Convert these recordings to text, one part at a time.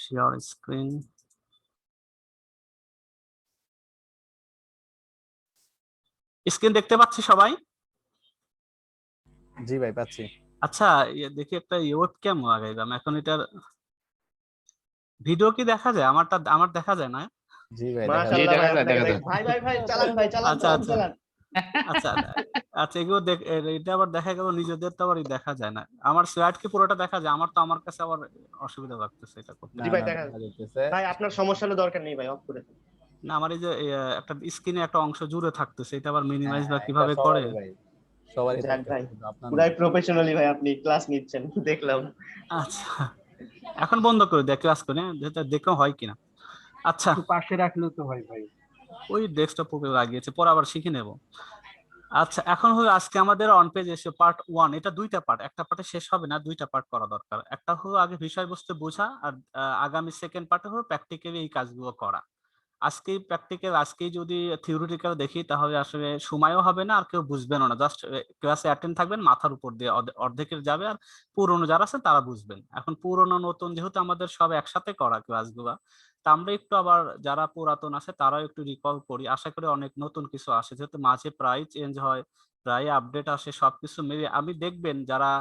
share screen. Screen দেখতে পাচ্ছি সবাই? জি ভাই পাচ্ছি। আচ্ছা দেখি একটা ওয়েবক্যাম লাগাইলাম, এখন এটার ভিডিও কি দেখা যায়? আমার দেখা যায় না। জি ভাই মাশাআল্লাহ ভাই, আপনাকে দেখা যায়। ভাই চালান, ভাই চালান, আচ্ছা আচ্ছা চালান। আচ্ছা আচ্ছা, এগুলো এটা আবার দেখা গেল নিজেদের তো আবার দেখা যায় না। আমার স্লাইড কি পুরোটা দেখা যায়? আমার কাছে আবার অসুবিধা লাগতেছে এটা করতে। জি ভাই দেখা ভাই, আপনার সমস্যা হলে দরকার নেই ভাই, অফ করে দেন। না আমার এই যে একটা স্ক্রিনে একটা অংশ জুড়ে থাকতেছে, এটা আবার মিনিমাইজ বা হ্যাঁ, কিভাবে এটা করে? সবারই ভাই, সবারই যাক থাকতেছে, ভাই, কিন্তু আপনার পুরাই প্রফেশনালি ভাই আপনি ক্লাস নিচ্ছেন দেখলাম। আচ্ছা এখন বন্ধ করে দেখ, ক্লাস করে দেখো হয় কিনা। আচ্ছা একটু পাশে রাখলেও তো হয় ভাই। ওই ডেস্কটপ লাগিয়েছে, পরে আবার শিখে নেব। আচ্ছা এখন হলো আজকে আমাদের অন পেজ এসে পার্ট 1, এটা দুইটা পার্ট, একটা পার্টে শেষ হবে না, দুইটা পার্ট করা দরকার। একটা হলো আগে বিষয়বস্তু বোঝা, আর আগামী সেকেন্ড পার্টে হলো প্র্যাকটিক্যালি এই কাজগুলো করা। আজকেই প্র্যাকটিক্যাল, আজকেই যদি থিওরিটিক্যাল দেখি তাহলে আসলে সময়ও হবে না আর কেউ বুঝবেনও না, জাস্ট ক্লাসে অ্যাটেন্ড থাকবেন, মাথার উপর দিয়ে অর্ধেকের যাবে, আর পুরনো যারা আছেন তারা বুঝবেন। এখন পুরনো নতুন যেহেতু আমাদের সব একসাথে করা ক্লাসগুলা, তা আমরা একটু আবার যারা পুরাতন আছে তারাও একটু রিকল করি, আশা করি অনেক নতুন কিছু আসে, যেহেতু মাঝে প্রায় চেঞ্জ হয়, প্রায় আপডেট আসে, সবকিছু মিলিয়ে আমি দেখবেন যারা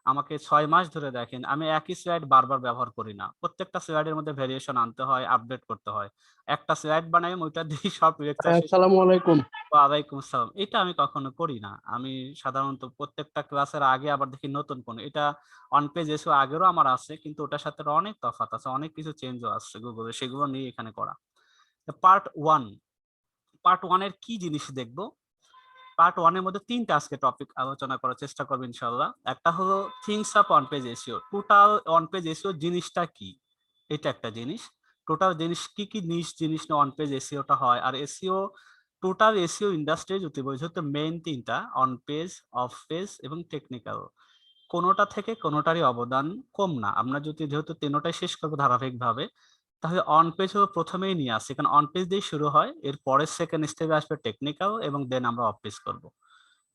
আমাকে 6 মাস ধরে দেখেন, আমি একই স্লাইড বারবার ব্যবহার করি না, প্রত্যেকটা স্লাইডের মধ্যে ভেরিয়েশন আনতে হয়, আপডেট করতে হয়। একটা স্লাইড বানাই ওইটা দিয়ে সব লেকচার শেষ। আসসালামু আলাইকুম। ওয়ালাইকুম আসসালাম। এটা আমি কখনো করি না, আমি সাধারণত প্রত্যেকটা ক্লাসের আগে আবার দেখি নতুন কোন, এটা অন পেজ এসে আগেরও আমার আছে, কিন্তু ওটার সাথে অনেক তফাৎ আছে, অনেক কিছু চেঞ্জও আসছে গুগলে, সেগুলো নিয়ে এখানে করা। পার্ট 1 এর কি জিনিস দেখবো? পার্ট 1 এর মধ্যে 3টা আজকে টপিক আলোচনা করার চেষ্টা করবো ইনশাআল্লাহ। একটা হলো things of on page SEO, total on page SEO জিনিসটা কি, এটা একটা জিনিস। টোটাল জিনিস কি কি জিনিস নিয়ে অন পেজ এসইওটা হয়, আর এসইও টোটাল এসইও ইন্ডাস্ট্রি যদি বোঝো তো মেইন 3টা, অন পেজ, অফ পেজ এবং টেকনিক্যাল। কোনোটা থেকে কোনোটারই অবদান কম না। আমরা যদি যেহেতু তিনটাই শেষ করবো ধারাবাহিকভাবে, তাহলে অন পেজ হলো প্রথমেই নিয়ে আসে, কারণ অন পেজ দিয়ে শুরু হয়, এর পরের সেকেন্ড স্টেপে আসবে টেকনিক্যাল, এবং দেন আমরা অফ পেজ করবো।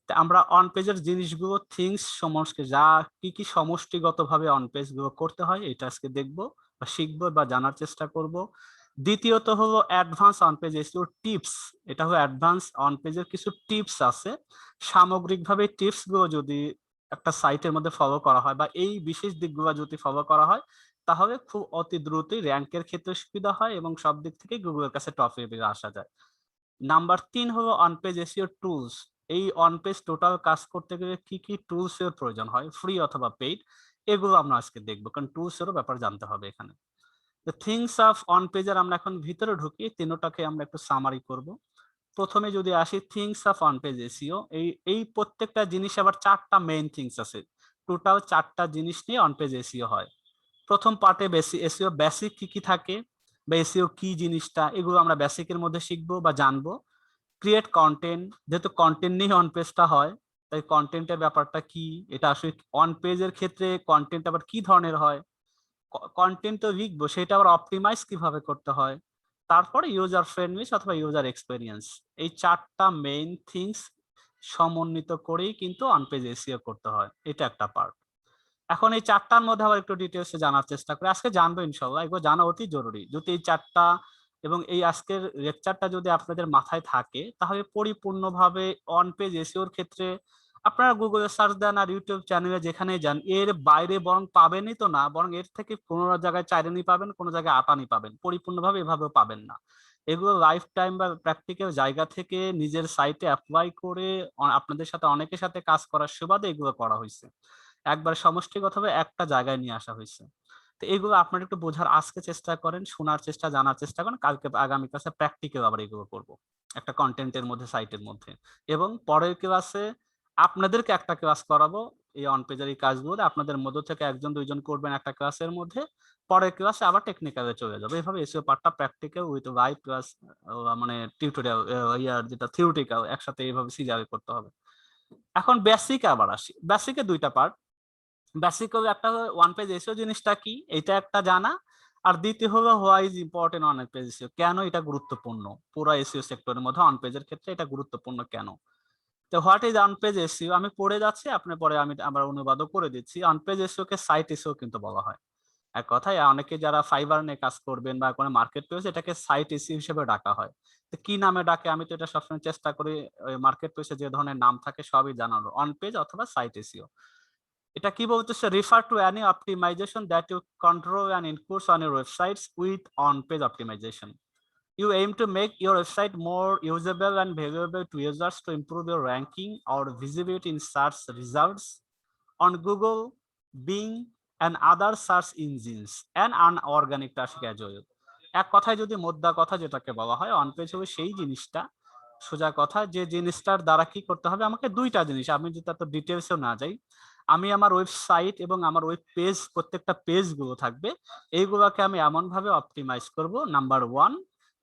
তা আমরা অন পেজের জিনিসগুলো থিংস সমষ্টি, যা কি কি সমষ্টিগতভাবে অন পেজ গুলো করতে হয়, এটা আজকে দেখবো বা শিখবো বা জানার চেষ্টা করব। দ্বিতীয়ত হলো advance on page SEO tips, এটা হলো অ্যাডভান্স অন পেজের কিছু টিপস আছে, সামগ্রিকভাবে টিপস গুলো যদি একটা সাইটের মধ্যে ফলো করা হয় বা এই বিশেষ দিকগুলো যদি ফলো করা হয়, তাহলে খুব অতি দ্রুতই র্যাঙ্কের ক্ষেত্রে সুবিধা হয় এবং সব দিক থেকে গুগলের কাছে টপ লেভেলে আসা যায়। নাম্বার 3 হলো অন পেজ এসইও টুলস, এই অন পেজ টোটাল কাজ করতে গেলে কি কি টুলস এর প্রয়োজন হয়, ফ্রি অথবা পেইড, এগুলো আমরা আজকে দেখবো, কারণ টুলস এরও ব্যাপার জানতে হবে এখানে। দ্য থিংস অফ অন পেজের আমরা এখন ভিতরে ঢুকি, তিনটাকে আমরা একটু সামারি করব। প্রথমে যদি আসি things of on page SEO, এই প্রত্যেকটা জিনিস আবার 4টা মেইন থিংস আছে, টোটাল 4টা জিনিস নিয়ে অন পেজ এসইও হয়। প্রথম পার্টে এসইও বেসিক কি কি থাকে বা এসইও কি জিনিসটা, এগুলো আমরা বেসিকের মধ্যে শিখবো বা জানবো। ক্রিয়েট কন্টেন্ট, যেহেতু কন্টেন্ট নিয়ে অন পেজটা হয়, তাই কন্টেন্টের ব্যাপারটা কি, এটা আসলে অন পেজের ক্ষেত্রে কন্টেন্ট আবার কি ধরনের হয়, কন্টেন্ট তো লিখবো, সেটা আবার অপটিমাইজ কিভাবে করতে হয়। তারপরে ইউজার ফ্রেন্ডলি অথবা ইউজার এক্সপেরিয়েন্স, এই 4টা মেইন থিংস সমন্বিত করেই কিন্তু অন পেজ এসইও করতে হয়, এটা একটা পার্ট। এখন এই 4টার মধ্যে আবার একটু ডিটেলসে জানার চেষ্টা করি, আজকে জানবো ইনশাল্লাহ, এগুলো জানা অতি জরুরি। যদি এই 4টা এবং এই আজকের লেকচারটা যদি আপনাদের মাথায় থাকে, তাহলে পরিপূর্ণভাবে অন পেজ এসইওর ক্ষেত্রে আপনারা গুগলে সার্চ দেন আর ইউটিউব চ্যানেলে যেখানেই যান, এর বাইরে বরং পাবেনই তো না, বরং এর থেকে কোনো জায়গায় 4 পাবেন, কোনো জায়গায় 8 পাবেন, পরিপূর্ণভাবে এভাবেও পাবেন না। এগুলো লাইফ টাইম বা প্র্যাকটিক্যাল জায়গা থেকে নিজের সাইটে অ্যাপ্লাই করে আপনাদের সাথে অনেকের সাথে কাজ করার সুবাদে এগুলো করা হয়েছে, একবার সমষ্টিগতভাবে একটা জায়গায় নিয়ে আসা হয়েছে। তো এগুলো আপনারা একটু বোঝার আজকে চেষ্টা করেন, শোনার চেষ্টা, জানার চেষ্টা করেন, কালকে আগামী ক্লাসে প্র্যাকটিক্যাল আবার এগুলো করবো একটা কন্টেন্টের মধ্যে, সাইটের মধ্যে। এবং পরের ক্লাসে আপনাদেরকে একটা ক্লাস করাবো এই অন পেজের এই কাজগুলো, আপনাদের মধ্য থেকে 1-2জন করবেন একটা ক্লাসের মধ্যে, পরের ক্লাসে আবার টেকনিক্যালে চলে যাবে, এভাবে এসইও পার্টটা প্র্যাকটিক্যাল উইথ লাইভ ক্লাস, মানে টিউটোরিয়াল ইয়ার যেটা থিওরিটিক্যাল একসাথে এইভাবে সিরিয়াল করতে হবে। এখন বেসিক আবার আসি, বেসিকে 2টা পার্ট, বেসিক্যালি একটা ওয়ান পেজ এসইও জিনিসটা কি এটা একটা জানা, আর দ্বিতীয় হলো why is important on page SEO, কেন এটা গুরুত্বপূর্ণ পুরো এসইও সেক্টরের মধ্যে অন পেজের ক্ষেত্রে এটা গুরুত্বপূর্ণ কেন। তো what is on page SEO আমি পড়ে যাচ্ছি, আপনি পরে আমি আবার অনুবাদও করে দিচ্ছি। অন পেজ এসইও কে সাইট এসইও কিন্তু বলা হয়। এক কথায় অনেকে যারা ফাইবার নিয়ে কাজ করবেন বা কোনো মার্কেট প্লেস, এটাকে সাইট এসইও হিসেবে ডাকা হয়। তো কি নামে ডাকে আমি তো এটা সবসময় চেষ্টা করি মার্কেট প্লেসে যে ধরনের নাম থাকে সবই জানানো, অন পেজ অথবা সাইট এসইও। এটা কি বলতেছে, refer to any optimisation that you control and inputs on your websites with on page optimisation. You aim to make your website more usable and valuable to users to improve your ranking or visibility in search results on Google, Bing, and other search engines and on organic traffic as well. এক কথায় যদি মোদ্দা কথা যেটাকে বলা হয় on page হবে সেই জিনিসটা, সোজা কথা যে জিনিসটার দ্বারা কি করতে হবে আমাকে দুইটা জিনিস, আমি যদি এত ডিটেলসেও না যাই, আমি আমার ওয়েবসাইট এবং আমার ওয়েব পেজ প্রত্যেকটা পেজ গুলো থাকবে এইগুলোকে আমি এমন ভাবে অপটিমাইজ করব, নাম্বার ওয়ান,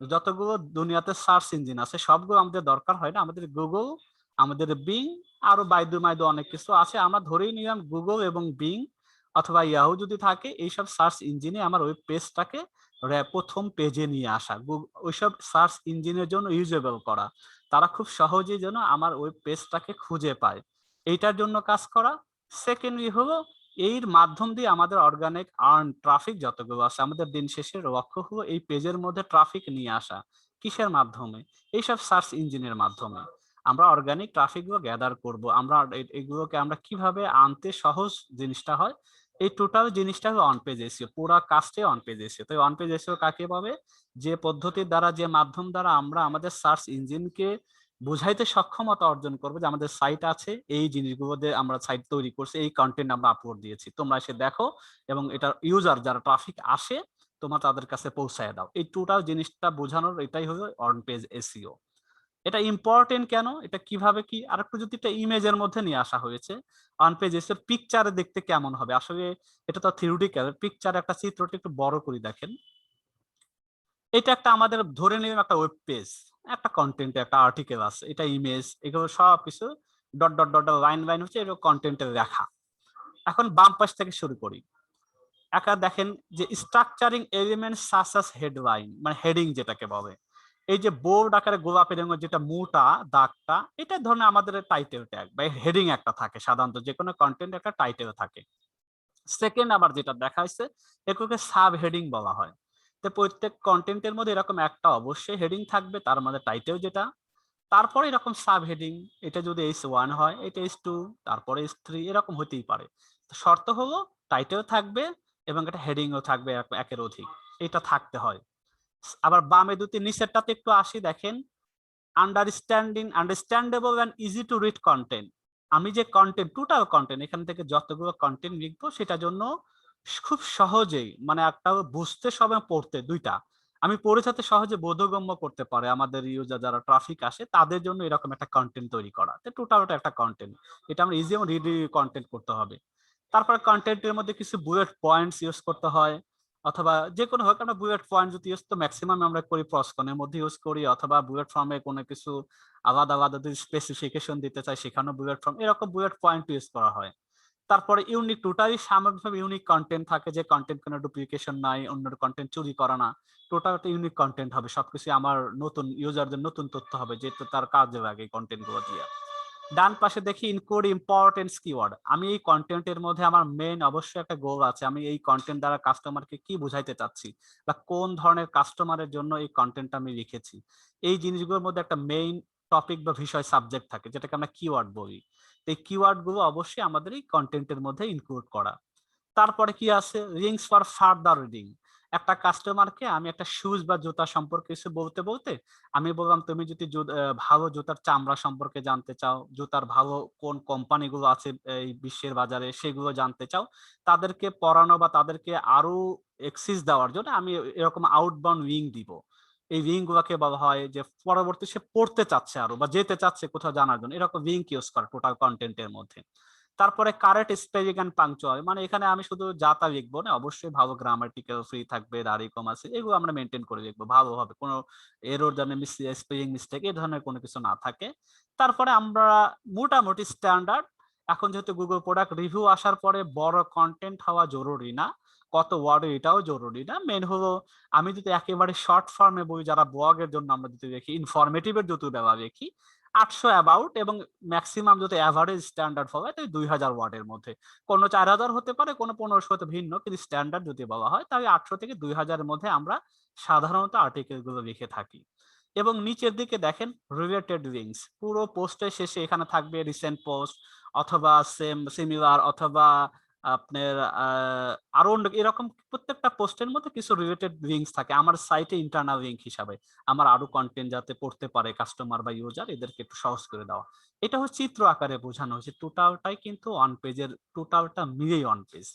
যতগুলো দুনিয়াতে সার্চ ইঞ্জিন আছে সবগুলো আমাদের দরকার হয় না, আমাদের গুগল, আমাদের বিং, আরো বাইদু মাইদু অনেক কিছু আছে, আমরা ধরেই নিলাম গুগল এবং বিং অথবা ইয়াহু যদি থাকে, এইসব সার্চ ইঞ্জিনে আমার ওয়েব পেজটাকে প্রথম পেজে নিয়ে আসা, ওইসব সার্চ ইঞ্জিনের জন্য ইউজেবল করা, তারা খুব সহজেই যেন আমার ওয়েব পেজটাকে খুঁজে পায়, এইটার জন্য কাজ করা। সেকেন্ডলি হলো এর মাধ্যম দিয়ে আমাদের অর্গানিক আর্ন ট্রাফিক যতগুলো আছে, আমাদের দিন শেষের লক্ষ্য হলো এই পেজের মধ্যে ট্রাফিক নিয়ে আসা। কিসের মাধ্যমে? এইসব সার্চ ইঞ্জিনের মাধ্যমে আমরা অর্গানিক ট্রাফিক গুলো গ্যাদার করবো। আমরা এগুলোকে আমরা কিভাবে আনতে সহজ জিনিসটা হয়, এই টোটাল জিনিসটা হলো অন পেজ এসইও, পুরো কাজটাই অন পেজ এসইও। তো অন পেজ এসইও কাকে বলে? যে পদ্ধতির দ্বারা, যে মাধ্যম দ্বারা আমরা আমাদের সার্চ ইঞ্জিনকে বুঝাইতে সক্ষমতা অর্জন করবো যে আমাদের সাইট আছে, এই জিনিসগুলো দিয়ে আমরা সাইট তৈরি করছি, এই কন্টেন্ট আমরা আপলোড দিয়েছি, তোমরা এসে দেখো এবং এটা ইউজার যারা ট্রাফিক আসে তোমরা তাদের কাছে পৌঁছায় দাও। এই টোটাল জিনিসটা বোঝানোর এটাই হলো অন পেজ এসইও। এটা ইম্পর্টেন্ট কেন, এটা কিভাবে কি, আর একটু যদি এটা ইমেজের মধ্যে নিয়ে আসা হয়েছে, অন পেজ এসইও পিকচারে দেখতে কেমন হবে, আসলে এটা তো থিওরিটিক্যাল, পিকচার একটা চিত্রটা একটু বড় করে দেখেন। এটা একটা আমাদের ধরে নিলাম একটা ওয়েব পেজ, একটা কন্টেন্ট, একটা আর্টিকেল আছে, এটা ইমেজ, এগুলো সবকিছু dot dot dot line line হচ্ছে এটা কন্টেন্টের লেখা। এখন বাম পাশ থেকে শুরু করি। একা দেখেন যে স্ট্রাকচারিং এলিমেন্ট সাসাস হেডলাইন, মানে হেডিং যেটাকে বলে, এই যে বোর্ড আকারে গোলাপি রঙের যেটা মোটা দাগটা, এটা ধরনের আমাদের টাইটেল ট্যাগ বা হেডিং একটা থাকে, সাধারণত যে কোনো কন্টেন্ট একটা টাইটেল থাকে। সেকেন্ড আবার যেটা দেখা হয়েছে এগুলোকে সাব হেডিং বলা হয়। তো প্রত্যেক কন্টেন্টের মধ্যে এরকম একটা অবশ্যই হেডিং থাকবে, তার মধ্যে টাইটেল যেটা, তারপরে এরকম সাব হেডিং, এটা যদি H1 হয় এটা H2, তারপরে H3, এরকম হতেই পারে। শর্ত হলো টাইটেল থাকবে এবং এটা হেডিংও থাকবে একের অধিক, এটা থাকতে হয়। আবার বামে দুটি নিচেরটাতে একটু আসি, দেখেন understandable and easy to read content. আমি যে কন্টেন্ট, টোটাল কন্টেন্ট এখান থেকে যতগুলো কন্টেন্ট লিখবো সেটার জন্য খুব সহজেই, মানে একটা বুঝতে সবাই পড়তে দুইটা, আমি পড়ে যাতে সহজে বোধগম্য করতে পারে আমাদের ইউজার যারা ট্রাফিক আসে তাদের জন্য এরকম একটা কন্টেন্ট তৈরি করা। তো টোটাল একটা কন্টেন্ট, এটা আমরা ইজি এবং রিডি কন্টেন্ট করতে হবে। তারপর কন্টেন্টের মধ্যে কিছু বুলেট পয়েন্টস ইউজ করতে হয়, অথবা যে কোনো হোক, আমরা বুলেট পয়েন্ট যদি ইউজ, তো ম্যাক্সিমাম আমরা করি প্রস্কনের মধ্যে ইউজ করি, অথবা বুলেট ফর্মে কোনো কিছু আলাদা আলাদা যদি স্পেসিফিকেশন দিতে চাই সেখানেও বুলেট ফর্ম, এরকম বুলেট পয়েন্ট ইউজ করা হয়। তারপরে ইউনিক, টোটালি সামগ্রিকভাবে ইউনিক কন্টেন্ট থাকে, যে কন্টেন্ট কোনো ডুপ্লিকেশন নাই, অন্যের কন্টেন্ট চুরি করা না, টোটাল একটা ইউনিক কন্টেন্ট হবে, সবকিছু আমার নতুন ইউজারদের নতুন তথ্য হবে, যেহেতু তার কাজে লাগে এই কন্টেন্ট গুলো দিয়ে। ডান পাশে দেখি ইনকোড ইম্পর্টেন্স কিওয়ার্ড, আমি এই কন্টেন্টের মধ্যে আমার মেইন অবশ্যই একটা গোল আছে, আমি এই কন্টেন্ট দ্বারা কাস্টমারকে কি বুঝাইতে চাচ্ছি বা কোন ধরনের কাস্টমারের জন্য এই কন্টেন্ট আমি লিখেছি, এই জিনিসগুলোর মধ্যে একটা মেইন টপিক বা বিষয় সাবজেক্ট থাকে যেটাকে আমরা কিওয়ার্ড বলি। এই কিওয়ার্ড গুলো অবশ্যই আমাদের এই কন্টেন্টের মধ্যে ইনক্লুড করা। তারপরে কি আছে, লিঙ্কস ফর ফার্দার রিডিং। একটা কাস্টমারকে আমি একটা শুজ বা জুতা সম্পর্কে কিছু বলতে বলতে আমি বললাম তুমি যদি ভালো জুতার চামড়া সম্পর্কে জানতে চাও, জুতার ভালো কোন কোম্পানিগুলো আছে এই বিশ্বের বাজারে সেগুলো জানতে চাও, তাদেরকে পড়ানো বা তাদেরকে আরো এক্সিস দেওয়ার জন্য আমি এরকম আউটবাউন্ড লিঙ্ক দিব। এই লিঙ্ক গুলাকে বলা হয় যে পরবর্তী সে পড়তে চাচ্ছে আরো বা যেতে চাচ্ছে কোথাও জানার জন্য, এরকম লিঙ্ক ইউজ করে টোটাল কন্টেন্টের মধ্যে। তারপরে কারেক্ট স্পেলিং এন্ড পাংচুয়াল, মানে এখানে আমি শুধু যাতা লিখবো না, অবশ্যই ভালো গ্রামাটিক্যাল ফ্রি থাকবে, দাঁড়ি কম আছে, এগুলো আমরা মেনটেন করে লিখবো ভালোভাবে, কোনো এরর যেন স্পেলিং মিস্টেক এই ধরনের কোনো কিছু না থাকে। তারপরে আমরা মোটামুটি স্ট্যান্ডার্ড, এখন যেহেতু গুগল প্রোডাক্ট রিভিউ আসার পরে বড় কন্টেন্ট হওয়া জরুরি না, কত ওয়ার্ড এটাও জরুরি না, মেন হলো আমি যদি একেবারে শর্ট ফর্মে বই, যারা ব্লগের জন্য আমরা যদি দেখি ইনফরমেটিভের যত ব্যবহার দেখি, 800 অ্যাবাউট, এবং ম্যাক্সিমাম যদি অ্যাভারেজ স্ট্যান্ডার্ড হয় তাই 2000 ওয়ার্ডের মধ্যে। কোনো 4000 হতে পারে, কোনো 1500 হতে ভিন্ন, কিন্তু স্ট্যান্ডার্ড যদি বলা হয় তাহলে 800 থেকে 2000 এর মধ্যে আমরা সাধারণত আর্টিকেল গুলো লিখে থাকি। এবং নিচের দিকে দেখেন রিলেটেড লিঙ্কস, পুরো পোস্টের শেষে এখানে থাকবে রিসেন্ট পোস্ট অথবা সেম সিমিলার অথবা আপনার আরো এরকম প্রত্যেকটা পোস্টের মধ্যে কিছু রিলেটেড লিঙ্কস থাকে আমার সাইটে ইন্টারনাল লিঙ্ক হিসাবে, আমার আরো কন্টেন্ট যাতে পড়তে পারে কাস্টমার বা ইউজার, এদেরকে একটু সহজ করে দেওয়া। এটা হচ্ছে চিত্র আকারে বোঝানো হয়েছে, টোটালটাই কিন্তু অন পেজের, টোটালটা মিলেই অন পেজ।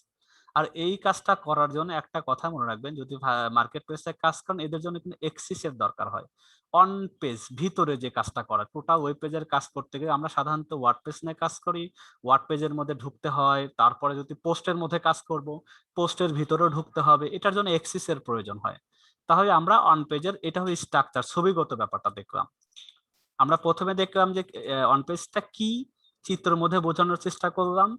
আর এই কাজটা করার জন্য একটা কথা মনে রাখবেন, যদি মার্কেট প্লেসে কাজ করেন এদের জন্য কিন্তু এক্সিসের দরকার হয়। অন পেজ ভিতরে যে কাজটা করা, টোটাল ওয়েব পেজের কাজ করতে গেলে আমরা সাধারণত ওয়ার্ডপ্রেস নিয়ে কাজ করি, ওয়ার্ড পেজের মধ্যে ঢুকতে হয়, তারপরে যদি পোস্টের মধ্যে কাজ করব পোস্টের ভিতরেও ঢুকতে হবে, এটার জন্য এক্সিসের প্রয়োজন হয়। তাহলে আমরা অন পেজের, এটা হলো স্ট্রাকচার, ছবিগত ব্যাপারটা দেখলাম। আমরা প্রথমে দেখলাম যে অন পেজটা কি, চিত্রের মধ্যে বোঝানোর চেষ্টা করলাম,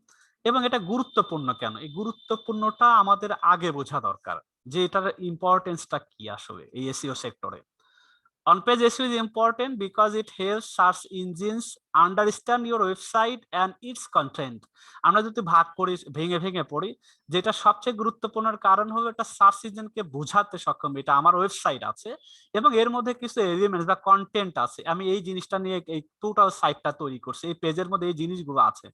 এবং এটা গুরুত্বপূর্ণ কেন, এই গুরুত্বপূর্ণটা আমাদের আগে বোঝা দরকার যে এটার ইম্পর্টেন্সটা কি আসলে এই এসইও সেক্টরে। On-page SEO is important because it helps search engines understand your website and its content. আমরা যদি ভাগ করি, ভেঙে ভেঙে পড়ি, যেটা সবচেয়ে গুরুত্বপূর্ণ কারণ হলো এটা সার্চ ইঞ্জিনকে বোঝাতে সক্ষম এটা আমার ওয়েবসাইট আছে এবং এর মধ্যে কিছু এলিমেন্টস বা কন্টেন্ট আছে, আমি এই জিনিসটা নিয়ে এই টোটাল সাইটটা তৈরি করছি, এই পেজের মধ্যে এই জিনিসগুলো আছে,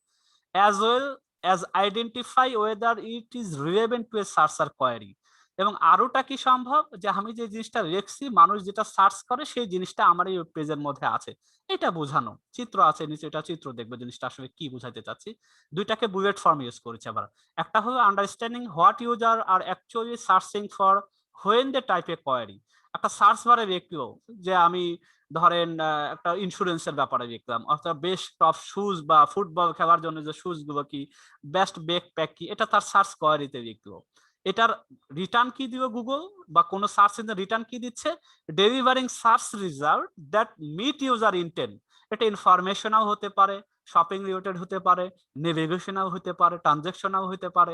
as well as identify whether it is relevant to a searcher query। এবং আরোটা কি সম্ভব যে আমি যে জিনিসটা লিখছি মানুষ যেটা সার্চ করে সেই জিনিসটা আমার এই পেজের মধ্যে আছে, এটা বোঝানো। চিত্র আছে নিচে, এটা চিত্র দেখবে জিনিসটা আসলে কি বোঝাতে চাচ্ছি। দুইটাকে বুলেট ফর্ম ইউজ করেছে আবার। একটা হলো understanding what user are actually searching for when they type a query. একটা সার্চ বারে লিখলো যে আমি ধরেন একটা ইন্স্যুরেন্সের ব্যাপারে লিখলাম, অর্থাৎ বেস্ট টপ শুজ বা ফুটবল খেলার জন্য যে শুজ গুলো কি, বেস্ট ব্যাকপ্যাক কি, এটা তার সার্চ কোয়ারিতে লিখলো। এটার রিটার্ন কি দিল গুগল বা কোন সার্চ ইঞ্জিন রিটার্ন কি দিচ্ছে, delivering search result that meet user intent. এটা ইনফরমেশনাল হতে পারে, শপিং রিলেটেড হতে পারে, নেভিগেশনাল হতে পারে, ট্রানজাকশনাল হতে পারে।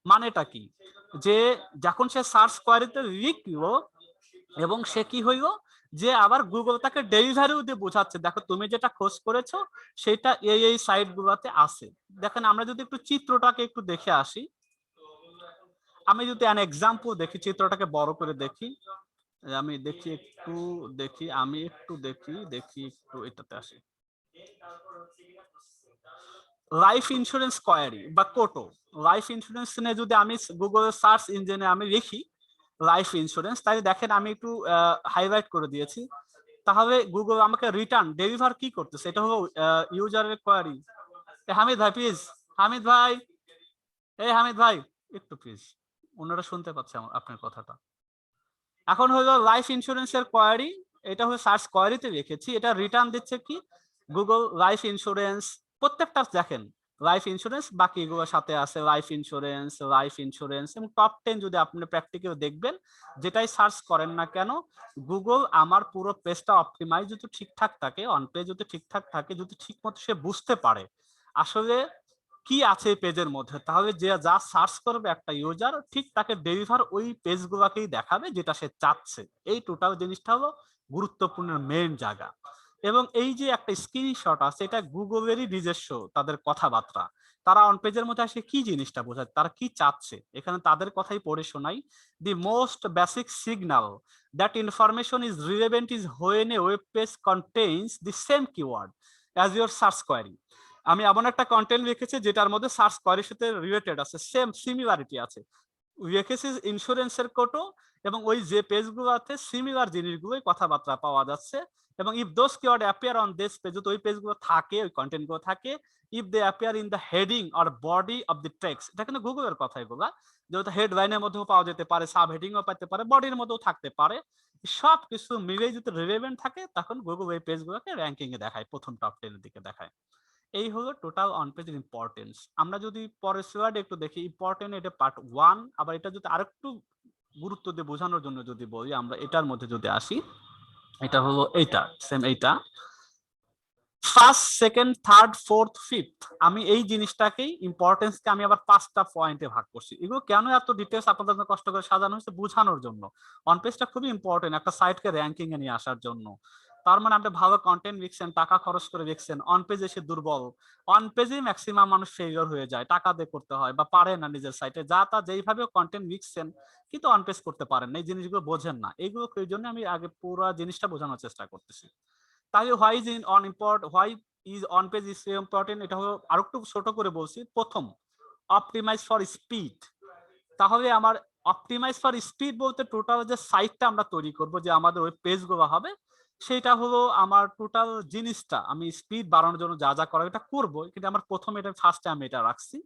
মানেটা কি, যে যখন সে সার্চ কোয়ারিতে লিখলো এবং সে কি হইল যে আবার গুগল তাকে ডেলিভারিও দিয়ে বোঝাচ্ছে, দেখো তুমি যেটা খোঁজ করেছো সেটা এই সাইট গুলোতে আছে। দেখেন আমরা যদি একটু চিত্রটাকে একটু দেখে আসি, আমি যদি an এক্সাম্পল দেখি, চিত্রটাকে বড় করে দেখি, আমি দেখি একটু, দেখি আমি একটু দেখি একটু এটাতে আসি। লাইফ ইন্স্যুরেন্স কোয়ারি বা কোটো, লাইফ ইন্স্যুরেন্স নিয়ে যদি আমি গুগলের সার্চ ইঞ্জিনে আমি লিখি লাইফ ইন্স্যুরেন্স, তাই দেখেন আমি একটু হাইলাইট করে দিয়েছি, তাহলে গুগল আমাকে রিটার্ন ডেলিভার কি করতেছে, এটা হলো ইউজারের কোয়ারি। হামিদ ভাই প্লিজ, হামিদ ভাই, এই হামিদ ভাই একটু প্লিজ, ওনারা শুনতে পাচ্ছে আপনার কথাটা। এখন হলো লাইফ ইন্স্যুরেন্সের কোয়ারি, এটা হলো সার্চ কোয়ারিতে রেখেছি, এটা রিটার্ন দিচ্ছে কি গুগল লাইফ ইন্স্যুরেন্স, প্রত্যেকটা দেখেন লাইফ ইন্স্যুরেন্স, বাকি এগুলোর সাথে আছে লাইফ ইন্স্যুরেন্স এবং টপ 10 যদি আপনি প্র্যাকটিক্যাল দেখবেন যেটাই সার্চ করেন না কেন, গুগল আমার পুরো পেজটা অপটিমাইজ যদি ঠিকঠাক থাকে, অন পেজ যদি ঠিকঠাক থাকে, যদি ঠিক মতো সে বুঝতে পারে আসলে কি আছে এই পেজের মধ্যে, তাহলে যে যা সার্চ করবে একটা ইউজার ঠিক তাকে ডেলিভার ওই পেজগুলোকেই দেখাবে যেটা সে চাচ্ছে। এই টোটাল জিনিসটা হলো গুরুত্বপূর্ণ মেইন জায়গা। এবং এই যে একটা স্ক্রিনশট আছে, এটা গুগলেরই নিজস্ব তাদের কথাবার্তা, তারা অন পেজের মধ্যে আসে কি জিনিসটা বোঝায়, তারা কি চাচ্ছে, এখানে তাদের কথাই পড়ে শোনাই। The most basic signal that information is relevant is when a web page contains the same keyword as your search query. আমি এমন একটা কন্টেন্ট লিখেছি যেটার মধ্যে সার্চ কোয়ারির সাথে রিলেটেড আছে, সেম সিমিলারিটি আছে, লিখেছি ইন্স্যুরেন্সের কোটো, এবং ওই যে পেজগুলো আছে সিমিলার জিনিসগুলোই কথাবার্তা পাওয়া যাচ্ছে। এবং if those keyword appear on this page, যদি ওই পেজগুলো থাকে, ওই কন্টেন্টগুলো থাকে, if they appear in the heading or body of the text, এটা কিন্তু গুগলের কথা এগুলা, যেহেতু হেডলাইনের মধ্যেও পাওয়া যেতে পারে, সাব হেডিংও পেতে পারে, বডির মধ্যেও থাকতে পারে, সব কিছু মিলে যদি রিলেভেন্ট থাকে তখন গুগল এই পেজগুলোকে র্যাঙ্কিং এ দেখায়, প্রথম টপ 10 এর দিকে দেখায়। এই হলো টোটাল অন পেজের ইম্পর্টেন্স। আমরা যদি পরের স্লাইডে একটু দেখি ইম্পর্টেন্ট, এটা পার্ট 1। আবার এটা যদি আরেকটু গুরুত্ব দিয়ে বোঝানোর জন্য যদি বলি, আমরা এটার মধ্যে যদি আসি, এটা হলো এইটা, সেম এইটা, first, second, third, fourth, fifth, আমি এই জিনিসটাকেই ইম্পর্টেন্সকে আমি আবার 5টা পয়েন্টে ভাগ করছি। এগুলো কেন এত ডিটেলস আপনাদের জন্য কষ্ট করে সাজানো হয়েছে বোঝানোর জন্য। অন পেজটা খুবই ইম্পর্টেন্ট একটা সাইটকে র্যাঙ্কিং এ নিয়ে আসার জন্য। তার মানে আপনি ভালো কন্টেন্ট লিখছেন, টাকা খরচ করে লিখছেন, অন পেজ এসে দুর্বল, অন পেজে ম্যাক্সিমাম মানুষ ফেলিওর হয়ে যায়, টাকা দিয়ে করতে হয় বা পারে না নিজের সাইটে, যা তা যেইভাবে কন্টেন্ট লিখছেন কিন্তু অন পেজ করতে পারেন না, এই জিনিসগুলো বোঝেন না। এইগুলো এই জন্য আমি আগে পুরো জিনিসটা বোঝানোর চেষ্টা করতেছি। তাহলে why is in on import, why is on page is important, এটা হলো আরো একটু ছোট করে বলছি। প্রথম, অপটিমাইজ ফর স্পিড। তাহলে আমার অপটিমাইজ ফর স্পিড বলতে টোটাল যে সাইটটা আমরা তৈরি করব, যে আমাদের ওয়েব পেজগুলো হবে, সেটা হলো আমার টোটাল জিনিসটা আমি স্পিড বাড়ানোর জন্য যা যা করা এটা করব। কিন্তু আমার প্রথমে এটা ফার্স্টে আমি এটা রাখছি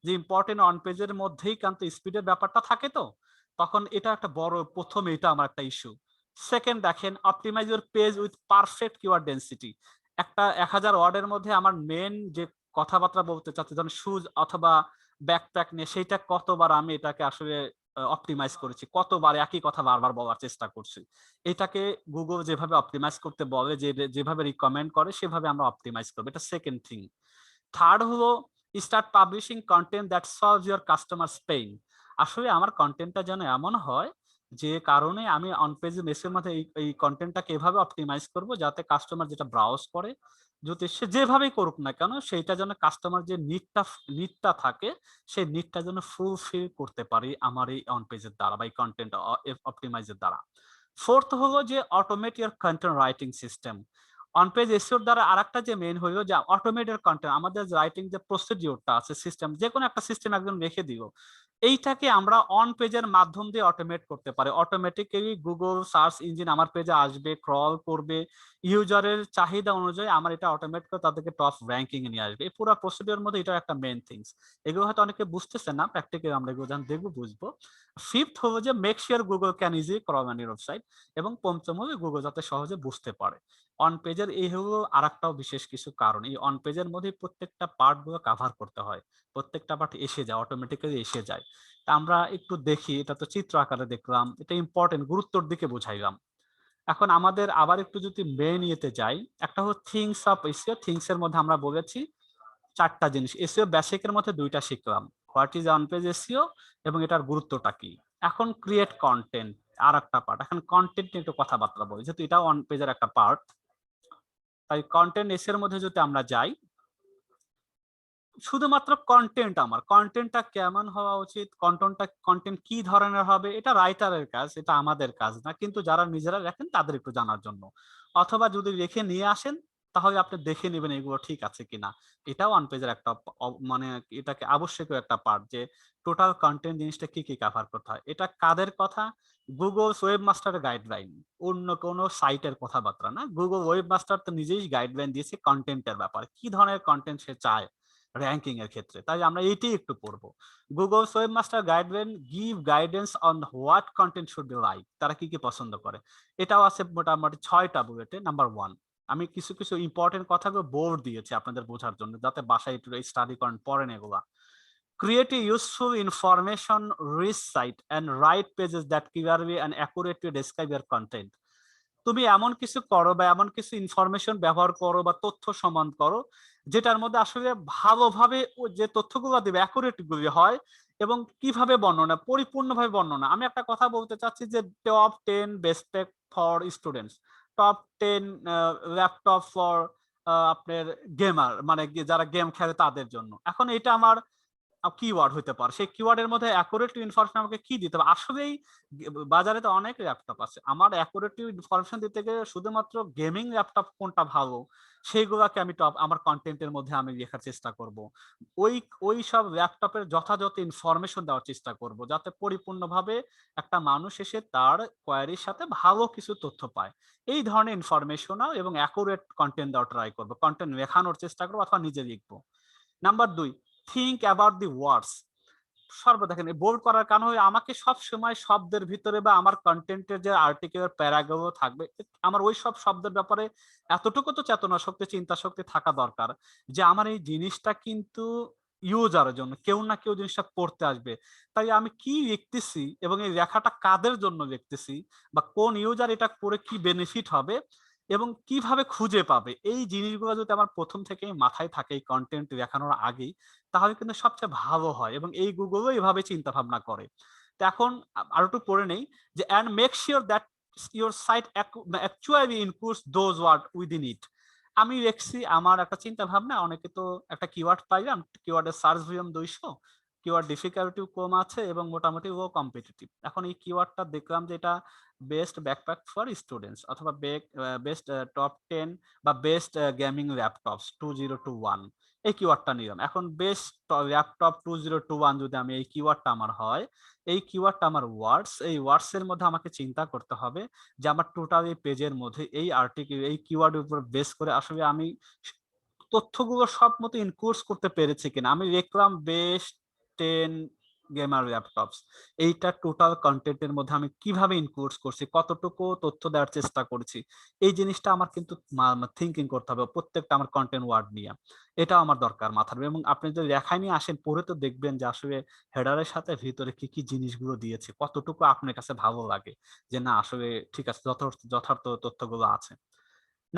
যে ইম্পর্টেন্ট অন পেজের মধ্যেই কিন্তু স্পিডের ব্যাপারটা থাকে, তো তখন এটা একটা বড় প্রথম, এটা আমার একটা ইস্যু। সেকেন্ড দেখেন, optimise your page with perfect keyword density. একটা 1000 ওয়ার্ডের মধ্যে আমার মেন যে কথাবার্তা বলতে চাচ্ছি, যেমন শুজ অথবা ব্যাকপ্যাক নিয়ে, সেইটা কতবার আমি এটাকে আসলে অপটিমাইজ করেছি, কতবার একই কথা বারবার বলার চেষ্টা করছি। এটাকে গুগল যেভাবে অপটিমাইজ করতে বলে, যেভাবে রিকমেন্ড করে সেভাবে আমরা অপটিমাইজ করবো, এটা সেকেন্ড থিং। থার্ড হলো start publishing content that solves your কাস্টমারস pain. আসলে আমার কন্টেন্টটা যেন এমন হয় যে কারণে আমি অন পেজ মেসের মধ্যে এই কন্টেন্টটাকে এভাবে অপটিমাইজ করব যাতে কাস্টমার যেটা ব্রাউজ করে, যদি সে যেভাবেই করুক না কেন, সেইটা যেন কাস্টমার যে নিডটা থাকে, সেই নিডটা যেন ফুলফিল করতে পারি আমার এই অন পেজের দ্বারা বা এই কন্টেন্ট অপটিমাইজের দ্বারা। ফোর্থ হলো যে automate your content writing system. On page এসইওর দ্বারা আরেকটা যে মেইন হইলো যে অটোমেটেড কন্টেন্ট, আমাদের রাইটিং যে প্রসিডিওরটা আছে, সিস্টেম, যে কোনো একটা সিস্টেম একজন রেখে দিল, এইটাকে আমরা অন পেজের মাধ্যম দিয়ে অটোমেট করতে পারি। অটোমেটিক্যালি গুগল সার্চ ইঞ্জিন আমার পেজে আসবে, ক্রল করবে, ইউজারের চাহিদা অনুযায়ী আমার এটা অটোমেট করে তাদেরকে টপ র্যাঙ্কিং এ নিয়ে আসবে। এই পুরো প্রসিডিওর মধ্যে এটা একটা মেইন থিংস। এগুলো হয়তো অনেকে বুঝতেছে না, প্র্যাকটিক্যালি আমরা এগুলো যখন দেখবো বুঝবো। ফিফথ হলো যে make sure Google can easy crawl on your website. এবং পঞ্চম হলো গুগল যাতে সহজে বুঝতে পারে। অন পেজের এই হলো আরেকটাও বিশেষ কিছু কারণ, এই অন পেজের মধ্যে প্রত্যেকটা পার্ট গুলো কভার করতে হয়, প্রত্যেকটা পার্ট এসে যায়, অটোমেটিক্যালি এসে যায়। তা আমরা একটু দেখি, এটা তো চিত্র আকারে দেখলাম, এটা ইম্পর্টেন্ট, গুরুত্বর দিকে বুঝাইলাম। এখন আমাদের আবার একটু যদি মেইন ইয়েতে যাই, একটা হলো থিংস অফ এসইও। থিংস এর মধ্যে আমরা বলেছি চারটা জিনিস, এসইও বেসিকের মধ্যে দুইটা শিখলাম, what is on page SEO এবং এটার গুরুত্বটা কি। এখন ক্রিয়েট কন্টেন্ট আর একটা পার্ট, এখন কন্টেন্ট নিয়ে একটু কথাবার্তা বলি, যেহেতু এটাও অন পেজের একটা পার্ট। তাই কন্টেন্ট এস এর মধ্যে যদি আমরা যাই, শুধুমাত্র কন্টেন্ট, আমার কন্টেন্টটা কেমন হওয়া উচিত, কন্টেন্ট কি ধরনের হবে, এটা রাইটারের কাজ, এটা আমাদের কাজ না, কিন্তু যারা নিজেরা লেখেন তাদের একটু জানার জন্য। অথবা যদি লিখে নিয়ে আসেন তাহলে আপনি দেখে নেবেন এগুলো ঠিক আছে কিনা। এটাও অন পেজের একটা মানে এটাকে আবশ্যকীয় একটা পার্ট, যে টোটাল কন্টেন্ট জিনিসটা কি কি কভার করতে হয়। এটা কাদের কথা? গুগল ওয়েবমাস্টারের গাইডলাইন, অন্য কোনো সাইটের কথাবার্তা না। গুগল ওয়েবমাস্টার তো নিজেই গাইডলাইন দিয়েছে কন্টেন্টের ব্যাপারে, কি ধরনের কন্টেন্ট সে চায় র‍্যাঙ্কিং এর ক্ষেত্রে। তাই আমরা এইটাই একটু পড়বো। Google webmaster guideline give guidance on what content should be like, তারা কি কি পছন্দ করে। এটাও আছে মোটামুটি 6টা বুলেটে। নাম্বার 1, আমি কিছু কিছু ইম্পর্টেন্ট কথাগুলো বোর্ড দিয়েছি আপনাদের বোঝার জন্য, যাতে বাসায় একটু স্টাডি করেন, পড়েন এগুলা। Create a useful information rich site and write pages that clearly and accurately describe your content. তুমি এমন কিছু করো বা এমন কিছু ইনফরমেশন ব্যবহার করো বা তথ্য সমান করো, যেটার মধ্যে আসলে ভালোভাবে যে তথ্যগুলো দিবে অ্যাকুরেটলি হয়, এবং কিভাবে বর্ণনা, পরিপূর্ণভাবে বর্ণনা। আমি একটা কথা বলতে চাচ্ছি যে top 10 best tech for students, top 10 laptop for আপনার গেমার, মানে যারা গেম খেলে তাদের জন্য। এখন এটা আমার কিওয়ার্ড হইতে পারে, সেই কিওয়ার্ডের মধ্যে অ্যাকুরেট ইনফরমেশন আমাকে কি দিতে হবে। আসলেই বাজারে তো অনেক ল্যাপটপ আছে, আমার অ্যাকুরেট ইনফরমেশন দিতে গেলে শুধুমাত্র গেমিং ল্যাপটপ কোনটা ভালো সেইগুলাকে আমি টপ আমার কন্টেন্টের মধ্যে আমি লেখার চেষ্টা করব। ওই ওই সব ল্যাপটপের যথাযথ ইনফরমেশন দেওয়ার চেষ্টা করব, যাতে পরিপূর্ণভাবে একটা মানুষ এসে তার কোয়ারির সাথে ভালো কিছু তথ্য পায়। এই ধরনের ইনফরমেশনাল এবং অ্যাকুরেট কন্টেন্ট দেওয়ার ট্রাই করবো, কন্টেন্ট লেখানোর চেষ্টা করবো অথবা নিজে লিখবো। নাম্বার 2, থিঙ্ক অ্যাবাউট দি ওয়ার্ডস। দেখেন বোল্ড করার কারণ হয় আমাকে সব সময় শব্দের ভিতরে বা আমার কন্টেন্টের যে আর্টিকেলের প্যারাগুলো থাকবে, আমার ওই সব শব্দের ব্যাপারে এতটুকু তো চেতনা শক্তি, চিন্তা শক্তি থাকা দরকার, যে আমার এই জিনিসটা কিন্তু ইউজারের জন্য, কেউ না কেউ জিনিসটা পড়তে আসবে। তাই আমি কি লিখতেছি এবং এই লেখাটা কাদের জন্য লিখতেছি, বা কোন ইউজার এটা করে কি বেনিফিট হবে এবং কিভাবে খুঁজে পাবে, এই জিনিসগুলো যদি আমার প্রথম থেকেই মাথায় থাকে এই কন্টেন্ট দেখানোর আগেই, তাহলে কিন্তু সবচেয়ে ভালো হয়। এবং এই গুগলও এভাবে চিন্তা ভাবনা করে। তো এখন আরো একটু পড়ে নেই যে, and make sure that your site actually includes those word within it. আমি দেখছি আমার একটা চিন্তা ভাবনা, অনেকে তো একটা কিওয়ার্ড পাইলাম, কিওয়ার্ডের সার্চ ভলিউম 200, কিওয়ার্ড ডিফিকাল্টি কম আছে এবং মোটামুটি ও কম্পিটিটিভ। এখন এই কিওয়ার্ডটা দেখলাম যে এটা বেস্ট ব্যাকপ্যাক ফর স্টুডেন্টস অথবা বেস্ট টপ 10 বা বেস্ট গেমিং ল্যাপটপস 2021, এই কিওয়ার্ডটা নিলাম। এখন বেস্ট ল্যাপটপ 2021 যদি আমি এই কিওয়ার্ডটা আমার হয়, এই কিওয়ার্ডটা আমার ওয়ার্ডস, এই ওয়ার্ডস এর মধ্যে আমাকে চিন্তা করতে হবে যে আমার টোটাল এই পেজের মধ্যে এই আর্টিকেল এই কিওয়ার্ডের উপর বেস করে আসলে আমি তথ্যগুলো সব মতো ইনক্লুড করতে পেরেছি কিনা। আমি দেখলাম বেস্ট 10 গেমার ল্যাপটপস, এইটা টোটাল কন্টেন্টের মধ্যে আমি কিভাবে ইনক্লুড করছি, কতটুকু তথ্য দেওয়ার চেষ্টা করছি, এই জিনিসটা আমার কিন্তু থিঙ্কিং করতে হবে প্রত্যেকটা আমার কন্টেন্ট ওয়ার্ড নিয়ে। এটা আমার দরকার মাথার। এবং আপনি যদি লেখায় নিয়ে আসেন, পড়ে তো দেখবেন যে আসলে হেডারের সাথে ভিতরে কি কি জিনিসগুলো দিয়েছে, কতটুকু আপনার কাছে ভালো লাগে যে না আসলে ঠিক আছে, যথার্থ তথ্যগুলো আছে।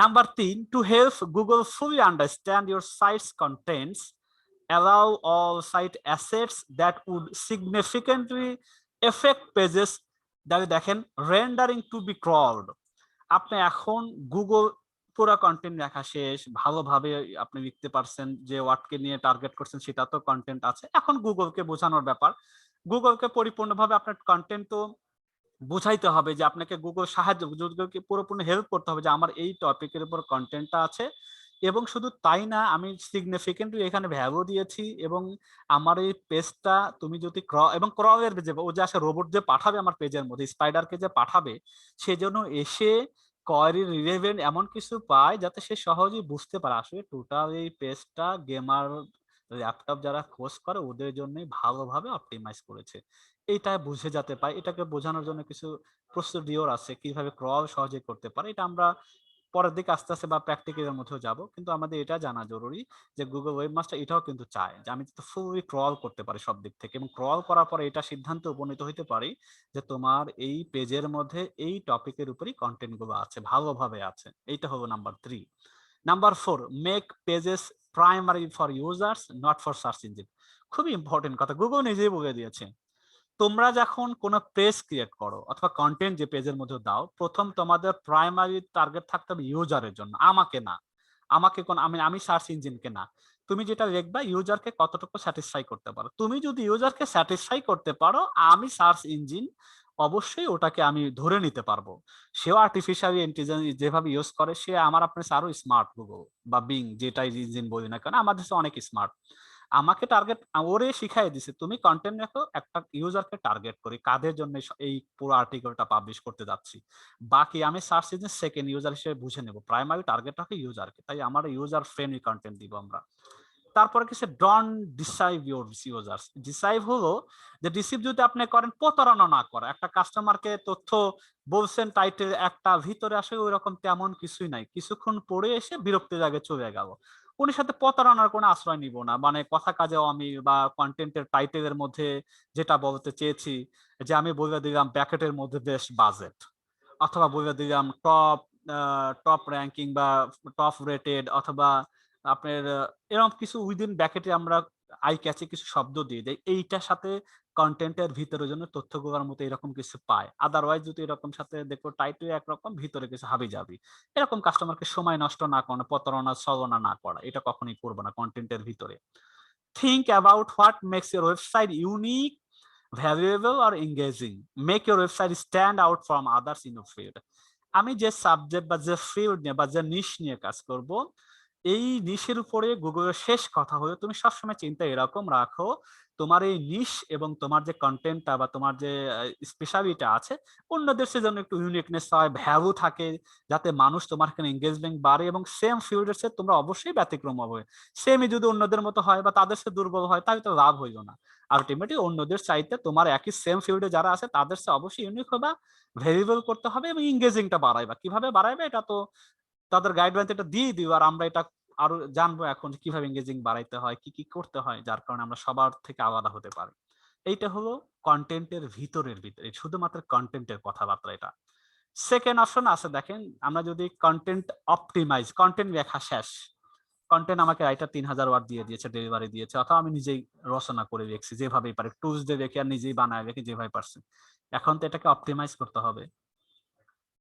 Number 3, to help Google fully understand your site's contents, allow all site assets that would significantly affect pages that দেখেন rendering to be crawled. আপনি এখন গুগল পুরো কন্টেন্ট লেখা শেষ, ভালোভাবে আপনি লিখতে পারছেন, যে ওয়ার্ডকে নিয়ে টার্গেট করছেন সেটা তো কন্টেন্ট আছে। এখন গুগলকে বোঝানোর ব্যাপার, গুগলকে পরিপূর্ণভাবে আপনার কন্টেন্ট তো বুঝাইতে হবে, যে আপনাকে গুগল সাহায্য, গুগলকে পুরোপুরি হেল্প করতে হবে যে আমার এই টপিকের উপর কন্টেন্টটা আছে। এবং শুধু তাই না, আমি সিগনিফিকেন্টলি এখানে ভ্যালু দিয়েছি, এবং আমার এই পেজটা তুমি যদি এবং ক্রলের যে ও যে আসে রোবট যে পাঠাবে আমার পেজের মধ্যে, স্পাইডারকে যে পাঠাবে, সেজন্য এসে কোয়েরি রিলেভেন্ট এমন কিছু পায় যাতে সে সহজেই বুঝতে পারে আসলে টোটাল এই পেজটা গেমার ল্যাপটপ যারা খোঁজ করে ওদের জন্যই ভালোভাবে অপটিমাইজ করেছে, এইটা বুঝে যেতে পায়। এটাকে বোঝানোর জন্য কিছু প্রসিডিওর আছে কিভাবে ক্রল সহজে করতে পারে, এটা আমরা পরের দিকে আস্তে আস্তে বা প্র্যাকটিক্যালের মধ্যেও যাব। কিন্তু আমাদের এটা জানা জরুরি যে গুগল ওয়েবমাস্টার এটাও কিন্তু চায় যে আমি তো ফুললি ক্রল করতে পারি সব দিক থেকে, এবং ক্রল করার পরে এটা সিদ্ধান্তে উপনীত হইতে পারি যে তোমার এই পেজের মধ্যে এই টপিকের উপরই কন্টেন্ট গুলো আছে, ভালোভাবে আছে। এইটা হলো number 3। Number 4, make pages primary for users not for search engine. খুবই ইম্পর্টেন্ট কথা, গুগল নিজেই বলে দিয়েছে। তোমরা যখন কোনো পেজ ক্রিয়েট করো অথবা কন্টেন্ট যে পেজের মধ্যে দাও, প্রথম তোমাদের প্রাইমারি টার্গেট থাকতে হবে ইউজারের জন্য, আমাকে না। আমাকে কোন আমি সার্চ ইঞ্জিনকে না। তুমি যেটা লিখবা ইউজারকে কতটুকু স্যাটিসফাই করতে পারো। তুমি যদি ইউজারকে স্যাটিসফাই করতে পারো, আমি সার্চ ইঞ্জিন অবশ্যই ওটাকে আমি ধরে নিতে পারবো। সেও আর্টিফিশিয়াল ইন্টেলিজেন্স যেভাবে ইউজ করে, সে আমার আপনার আরো স্মার্ট, গুগল বা বিং যেটাই ইঞ্জিন বলি না কেন, আমাদের অনেক স্মার্ট। আমাকে টার্গেট ওরে শিখাই দিছে, তুমি কন্টেন্ট লেখো, একটা ইউজারকে টার্গেট করি কাদের জন্য এই পুরো আর্টিকেলটা পাবলিশ করতে যাচ্ছি, বাকি আমি সার্চ ইঞ্জিন সেকেন্ড ইউজার হিসেবে বুঝে নেব, প্রাইমারি টার্গেট রাখে ইউজারকে। তাই আমার ইউজার ফ্রেন্ডলি কন্টেন্ট দিব আমরা। তারপরে কিছু ডন্ট ডিসাইভ ইউর ইউজার্স। ডিসাইভ হলো যে ডিসিভ যদি আপনি করেন, প্রতারণা না করা। একটা কাস্টমারকে তথ্য বলছেন টাইটেল একটা, ভিতরে আসলে ওই রকম তেমন কিছুই নাই, কিছুক্ষণ পরে এসে বিরক্তি জায়গায় চলে গেল, উনির সাথে প্রতারণার কোনো আশ্রয় নিব না। মানে কথা কাজে আমি বা কন্টেন্টের টাইটেলের মধ্যে যেটা বলতে চেয়েছি, যে আমি বলে দিলাম ব্র্যাকেটের মধ্যে বেস্ট বাজেট, অথবা বলে দিলাম টপ টপ র্যাঙ্কিং বা টপ রেটেড, অথবা আপনার এরকম কিছু উইদিন ব্র্যাকেটে আমরা আই ক্যাচে কিছু শব্দ দিয়ে দেয়, এইটার সাথে কন্টেন্টের ভিতরের জন্য তথ্যগুলোর মতো এরকম কিছু পায়। আদারওয়াইজ যদি এরকম সাথে দেখো টাইটেল একরকম ভিতরে কিছু হাবি যাবি, এরকম কাস্টমারকে সময় নষ্ট না করা, প্রতারণা ছলনা না করা, এটা কখনোই করবো না কন্টেন্টের ভিতরে। Think about what makes your website unique, valuable আর engaging, make your website stand out from others in your field. আমি যে সাবজেক্ট বা যে ফিল্ড নিয়ে বা যে নিশ নিয়ে কাজ করব, এই নিশের উপরে গুগলের শেষ কথা হলো তুমি সবসময় চিন্তা এরকম রাখো, তোমার এই নিশ এবং তোমার যে কন্টেন্টটা বা তোমার যে স্পেশালিটা আছে, অন্যদের সে জন্য একটু ইউনিকনেস হয়, ভ্যালু থাকে, যাতে মানুষ তোমার এখানে এঙ্গেজমেন্ট বাড়ে, এবং সেম ফিল্ডের সাথে তোমরা অবশ্যই ব্যতিক্রম হবে। সেমই যদি অন্যদের মতো হয় বা তাদের সাথে দুর্বল হয়, তাহলে তো লাভ হইল না। আলটিমেটলি অন্যদের চাইতে তোমার একই সেম ফিল্ডে যারা আছে তাদের সাথে অবশ্যই ইউনিক হবা, ভেরিয়েবল করতে হবে, এবং এঙ্গেজিংটা বাড়াইবা। কিভাবে বাড়াইবে এটা তো তাদের গাইডলাইন এটা দিয়ে দিব, আর আমরা এটা আরো জানবো এখন কিভাবে এঙ্গেজিং বাড়াইতে হয়, কি কি করতে হয়, যার কারণে আমরা সবার থেকে আলাদা হতে পারি। এইটা হলো কন্টেন্টের ভিতরে শুধুমাত্র কন্টেন্টের কথাবার্তা। এটা সেকেন্ড অপশন আছে, দেখেন আমরা যদি কন্টেন্ট অপটিমাইজ, কন্টেন্ট লেখা শেষ, কন্টেন্ট আমাকে রাইটার 3000 ওয়ার্ড দিয়ে দিয়েছে, ডেলিভারি দিয়েছে, অথবা আমি নিজেই রচনা করে রেখেছি যেভাবেই পারি, টুলস দিয়ে রেখে আর নিজেই বানায় রেখে যেভাবে পারছি। এখন তো এটাকে অপটিমাইজ করতে হবে।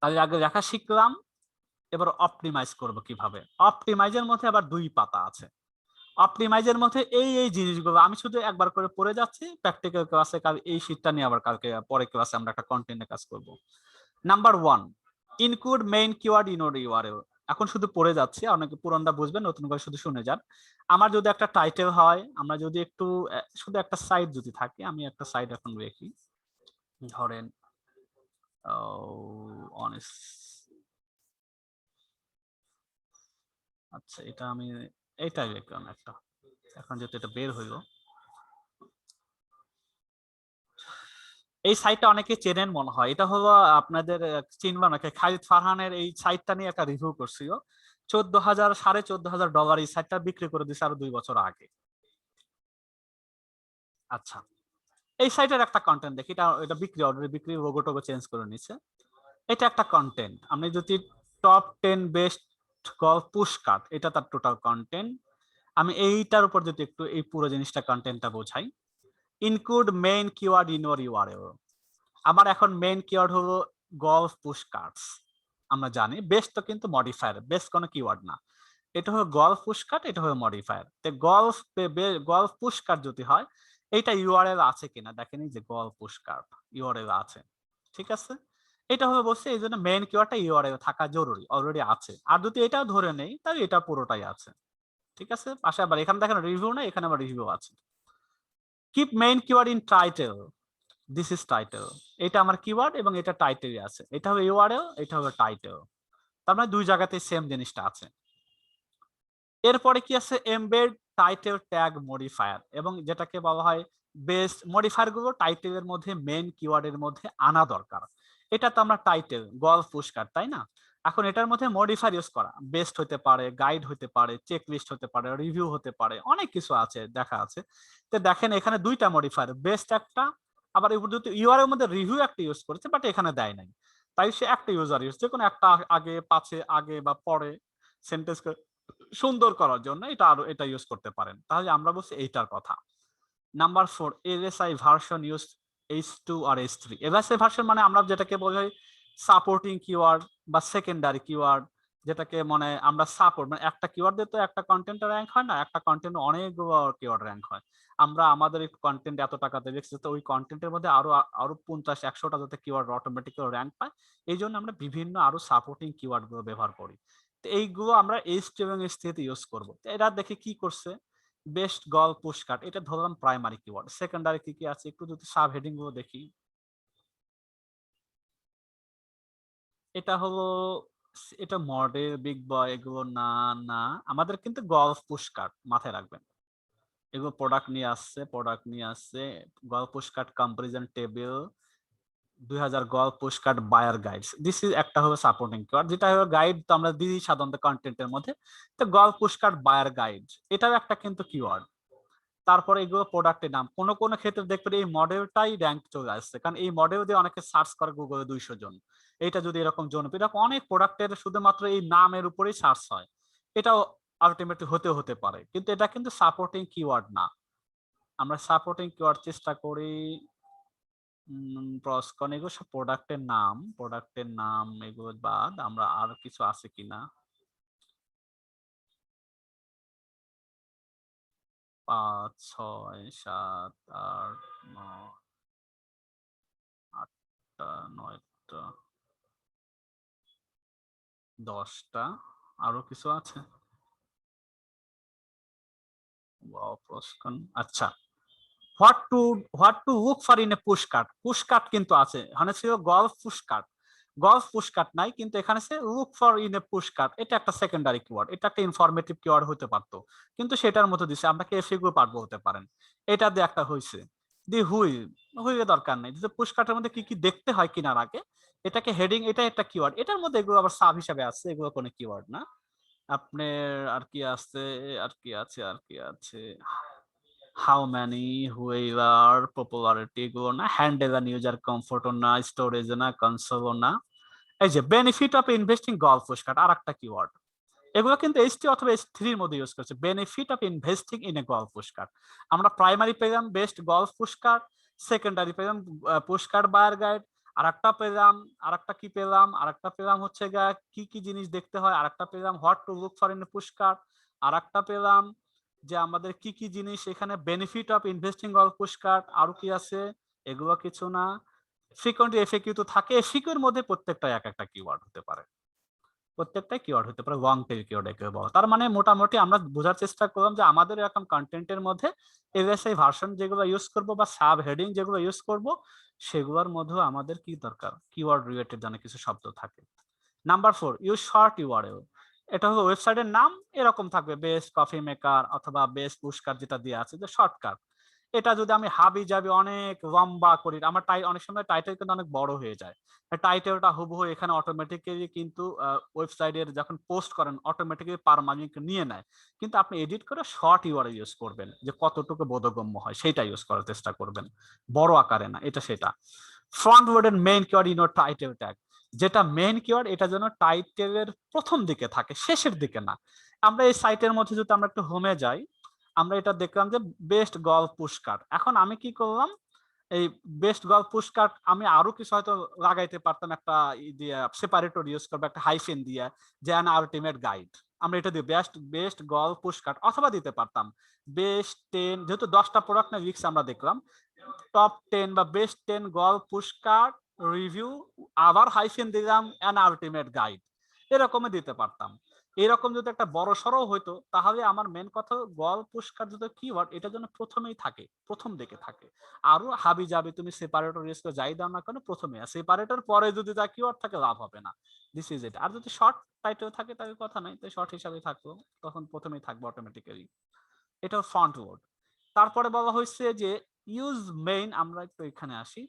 তাহলে আগে লেখা শিখলাম, এবার অপটিমাইজ করব কিভাবে। অপটিমাইজের মধ্যে আবার 2 পাতা আছে। অপটিমাইজের মধ্যে এই জিনিসগুলো আমি শুধু একবার করে পড়ে যাচ্ছি, প্র্যাকটিক্যাল ক্লাসে কাল এই শীটটা নিয়ে আবার কালকে পরে ক্লাসে আমরা একটা কন্টেন্টে কাজ করব। Number 1, include main keyword in your URL. এখন শুধু পড়ে যাচ্ছি, অনেকে পুরনটা বুঝবেন, নতুন করে শুধু শুনে যান। আমার যদি একটা টাইটেল হয়, আমরা যদি একটু শুধু একটা সাইড যদি থাকে, আমি একটা সাইড এখন রেখি, ধরেন অনেস্ট, আচ্ছা এটা আমি এইটাই লিখলাম একটা, এখন যেহেতু এটা বের হইলো। এই সাইটটা অনেকে চেনেন মনে হয়, এটা হলো আপনাদের চিনবা নাকি, খালিদ ফারহানের এই সাইটটা নিয়ে একটা রিভিউ করছিল। $14,000 এই সাইটটা বিক্রি করে দিছে আরো 2 বছর আগে। আচ্ছা, এই সাইটের একটা কন্টেন্ট দেখি, এটা বিক্রি, অলরেডি বিক্রি, লোগো টোগো চেঞ্জ করে নিছে। এটা একটা কন্টেন্ট, আমি যদি top 10 best golf push card, এটা তার টোটাল কন্টেন্ট। আমি এইটার উপর যদি একটু এই পুরো জিনিসটা কন্টেন্টটা বোঝাই, include main keyword in your URL. আমার এখন মেইন কিওয়ার্ড হলো গল্ফ পুশ কার্ডস। আমরা জানি বেস্ট তো কিন্তু মডিফায়ার, বেস্ট কোনো কিওয়ার্ড না। এটা হলো গল্ফ পুশ কার্ড, এটা হলো মডিফায়ার। তো গল্ফ পুশ কার্ড যদি হয়, এটা ইউআরএল আছে কিনা দেখেন, যে গল্ফ পুশ কার্ড ইউআরএল আছে, ঠিক আছে। এটা হলো বলছে এই জন্য মেইন কিওয়ার্ডটা ইউআরএল থাকা জরুরি, অলরেডি আছে। আর যদি এটাও ধরে নেই তাহলে এটা পুরোটাই আছে, ঠিক আছে। পাশে আবার এখানে দেখেন রিভিউ না, এখানে আবার রিভিউ আছে। Keep main keyword in title, this is title. এটা আমার কিওয়ার্ড এবং এটা টাইটেলই আছে, এটা হবে ইউআরএল, এটা হবে টাইটেল। তার মানে 2 জায়গাতে সেম জিনিসটা আছে। এরপরে কি আছে, এমবেড টাইটেল ট্যাগ মডিফায়ার, এবং যেটাকে বলা হয় বেস্ট মডিফায়ার গুলো টাইটেলের মধ্যে মেইন কিওয়ার্ডের মধ্যে আনা দরকার। এটা তো আমরা টাইটেল গল্ফ পুরস্কার, তাই না? এখন এটার মধ্যে মডিফায়ার ইউজ করা, বেস্ট হতে পারে, গাইড হতে পারে, চেক লিস্ট হতে পারে, রিভিউ হতে পারে, অনেক কিছু আছে দেখা আছে। তো দেখেন এখানে 2টা মডিফায়ার, বেস্ট একটা, আবার ইউআরএল এর মধ্যে রিভিউ একটা ইউজ করেছে, বাট এখানে দেয় নাই, তাই সে একটা ইউজার ইউজ, যে কোনো একটা আগে পাছে, আগে বা পরে সেন্টেন্স সুন্দর করার জন্য এটা ইউজ করতে পারেন। তাহলে আমরা বলছি এইটার কথা। Number 4, LSI version use H2 আর H3। এলএসআই ভার্সন মানে আমরা যেটাকে বোঝাই সাপোর্টিং কিওয়ার্ড বা সেকেন্ডারি কিওয়ার্ড, যেটাকে মানে আমরা সাপোর্ট, মানে একটা কিওয়ার্ড দিয়ে তো একটা কন্টেন্টের র্যাঙ্ক হয় না, একটা কন্টেন্ট অনেকগুলো কিওয়ার্ড র্যাঙ্ক হয়। আমরা আমাদের কন্টেন্ট এত টাকাতে দেখছি, তো ওই কন্টেন্টের মধ্যে আরো 50-100টা যাতে কিওয়ার্ড অটোমেটিক্যালি র্যাঙ্ক পায়, এই জন্য আমরা বিভিন্ন আরো সাপোর্টিং কিওয়ার্ড গুলো ব্যবহার করি। তো এইগুলো আমরা H2 এবং H3 তে ইউজ করবো। তো এরা দেখে কি করছে, বেস্ট গল্ফ পুশ কার্ড, এটা ধরলাম প্রাইমারি কিওয়ার্ড। সেকেন্ডারি কি কি আছে একটু যদি সাব হেডিং গুলো দেখি, এটা হলো, এটা মডেল বিগ বয় এগুলো না, না আমাদের কিন্তু গল্ফ পুশ কার্ড মাথায় রাখবেন, এগুলো প্রোডাক্ট নিয়ে আসছে golf push cart comparison table 2000 golf push cart buyer guides, this is একটা হবে সাপোর্টিং কিওয়ার্ড, যেটা হলো গাইড তো আমরা দিই সাধারণত কন্টেন্টের মধ্যে। তো golf push cart buyer guide এটাও একটা কিন্তু কিওয়ার্ড। তারপরে এগুলো প্রোডাক্টের নাম, কোন কোন ক্ষেত্রে দেখবেন এই মডেলটাই র্যাঙ্ক চলে আসছে, কারণ এই মডেল দিয়ে অনেকে সার্চ করে গুগলে 200 জন। এটা যদি এরকম জনপ্রিয়, এরকম অনেক প্রোডাক্টের শুধুমাত্র এই নামের উপরেই সার্চ হয়, এটাও আলটিমেটলি হতে পারে, কিন্তু এটা কিন্তু সাপোর্টিং কিওয়ার্ড না। আমরা সাপোর্টিং কিওয়ার্ড চেষ্টা করি প্রসকন, এগুলো সব প্রোডাক্টের নাম এগুলো বাদ আমরা আর কিছু আছে কিনা, 5, 6, 7, 8, 9, 8টা, 9টা, 10টা, আরো কিছু আছে। আচ্ছা, what to look for in a push card, push card কিন্তু আছে, এখানে ছিল গল্ফ পুশ কার্ড নাই, কিন্তু এখানে সে look for in a push card, এটা একটা সেকেন্ডারি কিওয়ার্ড, এটা একটা ইনফরমেটিভ কিওয়ার্ড হতে পারতো, কিন্তু সেটার মধ্যে দিছে, আমরা এফিগুলো পারবো হতে পারেন। এটা দিয়ে একটা হইছে, দি হুইল দরকার নেই, যে পুশ কার্ডের মধ্যে কি কি দেখতে হয় কিনার আগে, এটাকে হেডিং, এটা একটা কিওয়ার্ড, এটার মধ্যে এগুলো আবার সাব হিসাবে আছে, এগুলো কোনো কিওয়ার্ড না। আপনার আর কি আছে, আর কি আছে হাউ ম্যানি, হুইলার, পপুলারিটি, এগুলো না, হ্যান্ডেল এন্ড ইউজার কমফোর্ট না, স্টোরেজ না, কনসোল না। এই যে benefit of investing golf push card আর একটা কিওয়ার্ড, এগুলো কিন্তু H2 অথবা H3 এর মধ্যে ইউজ করছে, benefit of investing in a golf push card. আমরা প্রাইমারি পেলাম best golf push card, secondary পেলাম পুশ কার্ড বায়ার গাইড, আরেকটা পেলাম, আরেকটা পেলাম হচ্ছে গিয়ে কি কি জিনিস দেখতে হয়, আরেকটা পেলাম what to look for in a push card, আরেকটা পেলাম যে আমাদের কি কি জিনিস এখানে benefit of investing all push card, আরো কি আছে, এগুলো কিছু না। ফ্রিকোয়েন্টলি এফএকিউ তো থাকে, এফএকিউ এর মধ্যে প্রত্যেকটা এক একটা কিওয়ার্ড হতে পারে, প্রত্যেকটাই কিওয়ার্ড হতে পারে, লং টেল কিওয়ার্ড একে বলা। তার মানে মোটামুটি আমরা বোঝার চেষ্টা করলাম যে আমাদের এরকম কন্টেন্টের মধ্যে এলএসআই ভার্সন যেগুলো ইউজ করব বা সাব হেডিং যেগুলো ইউজ করব সেগুলোর মধ্যেও আমাদের কি দরকার, কিওয়ার্ড রিলেটেড যেন কিছু শব্দ থাকে। Number 4, use short URL. এটা হলো ওয়েবসাইটের নাম এরকম থাকবে, বেস্ট কফি মেকার অথবা বেস্ট পুরস্কার যেটা দিয়ে আছে যে শর্টকাট। এটা যদি আমি হাবি যাবি অনেক লম্বা করি, আমার অনেক সময় টাইটেল কিন্তু অনেক বড় হয়ে যায়, টাইটেলটা হুবহু এখানে অটোমেটিক্যালি কিন্তু ওয়েবসাইটের যখন পোস্ট করেন অটোমেটিক্যালি পারমানেন্ট নিয়ে নেয়, কিন্তু আপনি এডিট করে শর্ট ইউআরএল ইউজ করবেন, যে কতটুকু বোধগম্য হয় সেটা ইউজ করার চেষ্টা করবেন, বড় আকারে না, এটা সেটা। ফ্রন্ট ওয়ার্ডের main keyword in your title tag, যেটা মেইন কিওয়ার্ড এটা যেন টাইটেলের প্রথম দিকে থাকে, শেষের দিকে না। আমরা এই সাইটের মধ্যে যদি আমরা একটু হোমে যাই, আমরা এটা দেখলাম যে বেস্ট গল্ফ পুরস্কার। এখন আমি কি করলাম, এই বেস্ট গল্ফ পুরস্কার আমি আরো কিছু হয়তো লাগাইতে পারতাম, একটা দিয়ে সেপারেটর ইউজ করবো, একটা হাইফেন দিয়ে, যে অ্যান আলটিমেট গাইড, আমরা এটা দিয়ে বেস্ট বেস্ট গল্ফ পুরস্কার, অথবা দিতে পারতাম বেস্ট 10, যেহেতু 10টা প্রোডাক্ট না রিক্স আমরা দেখলাম, টপ 10 বা বেস্ট 10 গল্ফ পুরস্কার রিভিউ, আবার হাইফেন দিলাম অ্যান আলটিমেট গাইড, এরকমই দিতে পারতাম। এরকম যদি একটা বড় সড়ো হইতো তাহলে আমার মেন কথা গল্প পুরস্কার যদি কিওয়ার্ড এটা যেন প্রথমেই থাকে, প্রথম দিকে থাকে। আরো হাবি যাবে তুমি সেপারেটর ইউজ করে যাই দাও না কেন প্রথমে, সেপারেটর পরে যদি যা কিওয়ার্ড থাকে লাভ হবে না, দিস ইজ ইট। আর যদি শর্ট টাইটেল থাকে তাহলে কথা নাই, তো শর্ট হিসাবে থাকলো, তখন প্রথমেই থাকবে অটোমেটিক্যালি। এটা ফ্রন্ট ওয়ার্ড। তারপরে বলা হয়েছে যে ইউজ মেইন, আমরা একটু এখানে আসি,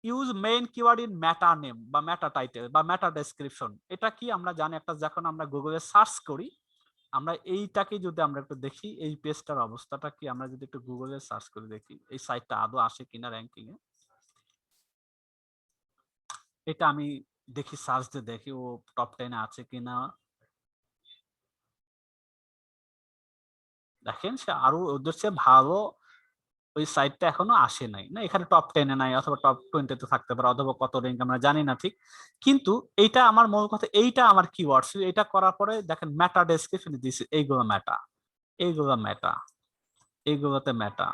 use main keyword in meta name বা মেটা টাইটেল বা মেটা ডেসক্রিপশন। এটা কি আমরা জানি, একটা যখন আমরা গুগলে সার্চ করি, আমরা এইটাকে যদি আমরা একটু দেখি এই পেজটার অবস্থাটা কি, আমরা যদি একটু গুগলে সার্চ করে দেখি এই সাইটটা আদৌ আসে কিনা র্যাঙ্কিং এ, এটা আমি দেখি সার্চ দিয়ে দেখি ও টপ 10 এ আছে কিনা। দেখেন সে আরো ওদের চেয়ে ভালো ওই সাইটটা এখনো আসে নাই, না এখানে টপ 10 এ নাই, অথবা টপ 20 তে থাকতে পারে, অথবা কত র্যাঙ্ক আমরা জানি না ঠিক। কিন্তু এইটা আমার মূল কথা, এইটা আমার কিওয়ার্ডস, এটা করার পরে দেখেন মেটা ডেসক্রিপশন দিছি, এইগুলো মেটা, এইগুলো মেটা, এইগুলোতে মেটা,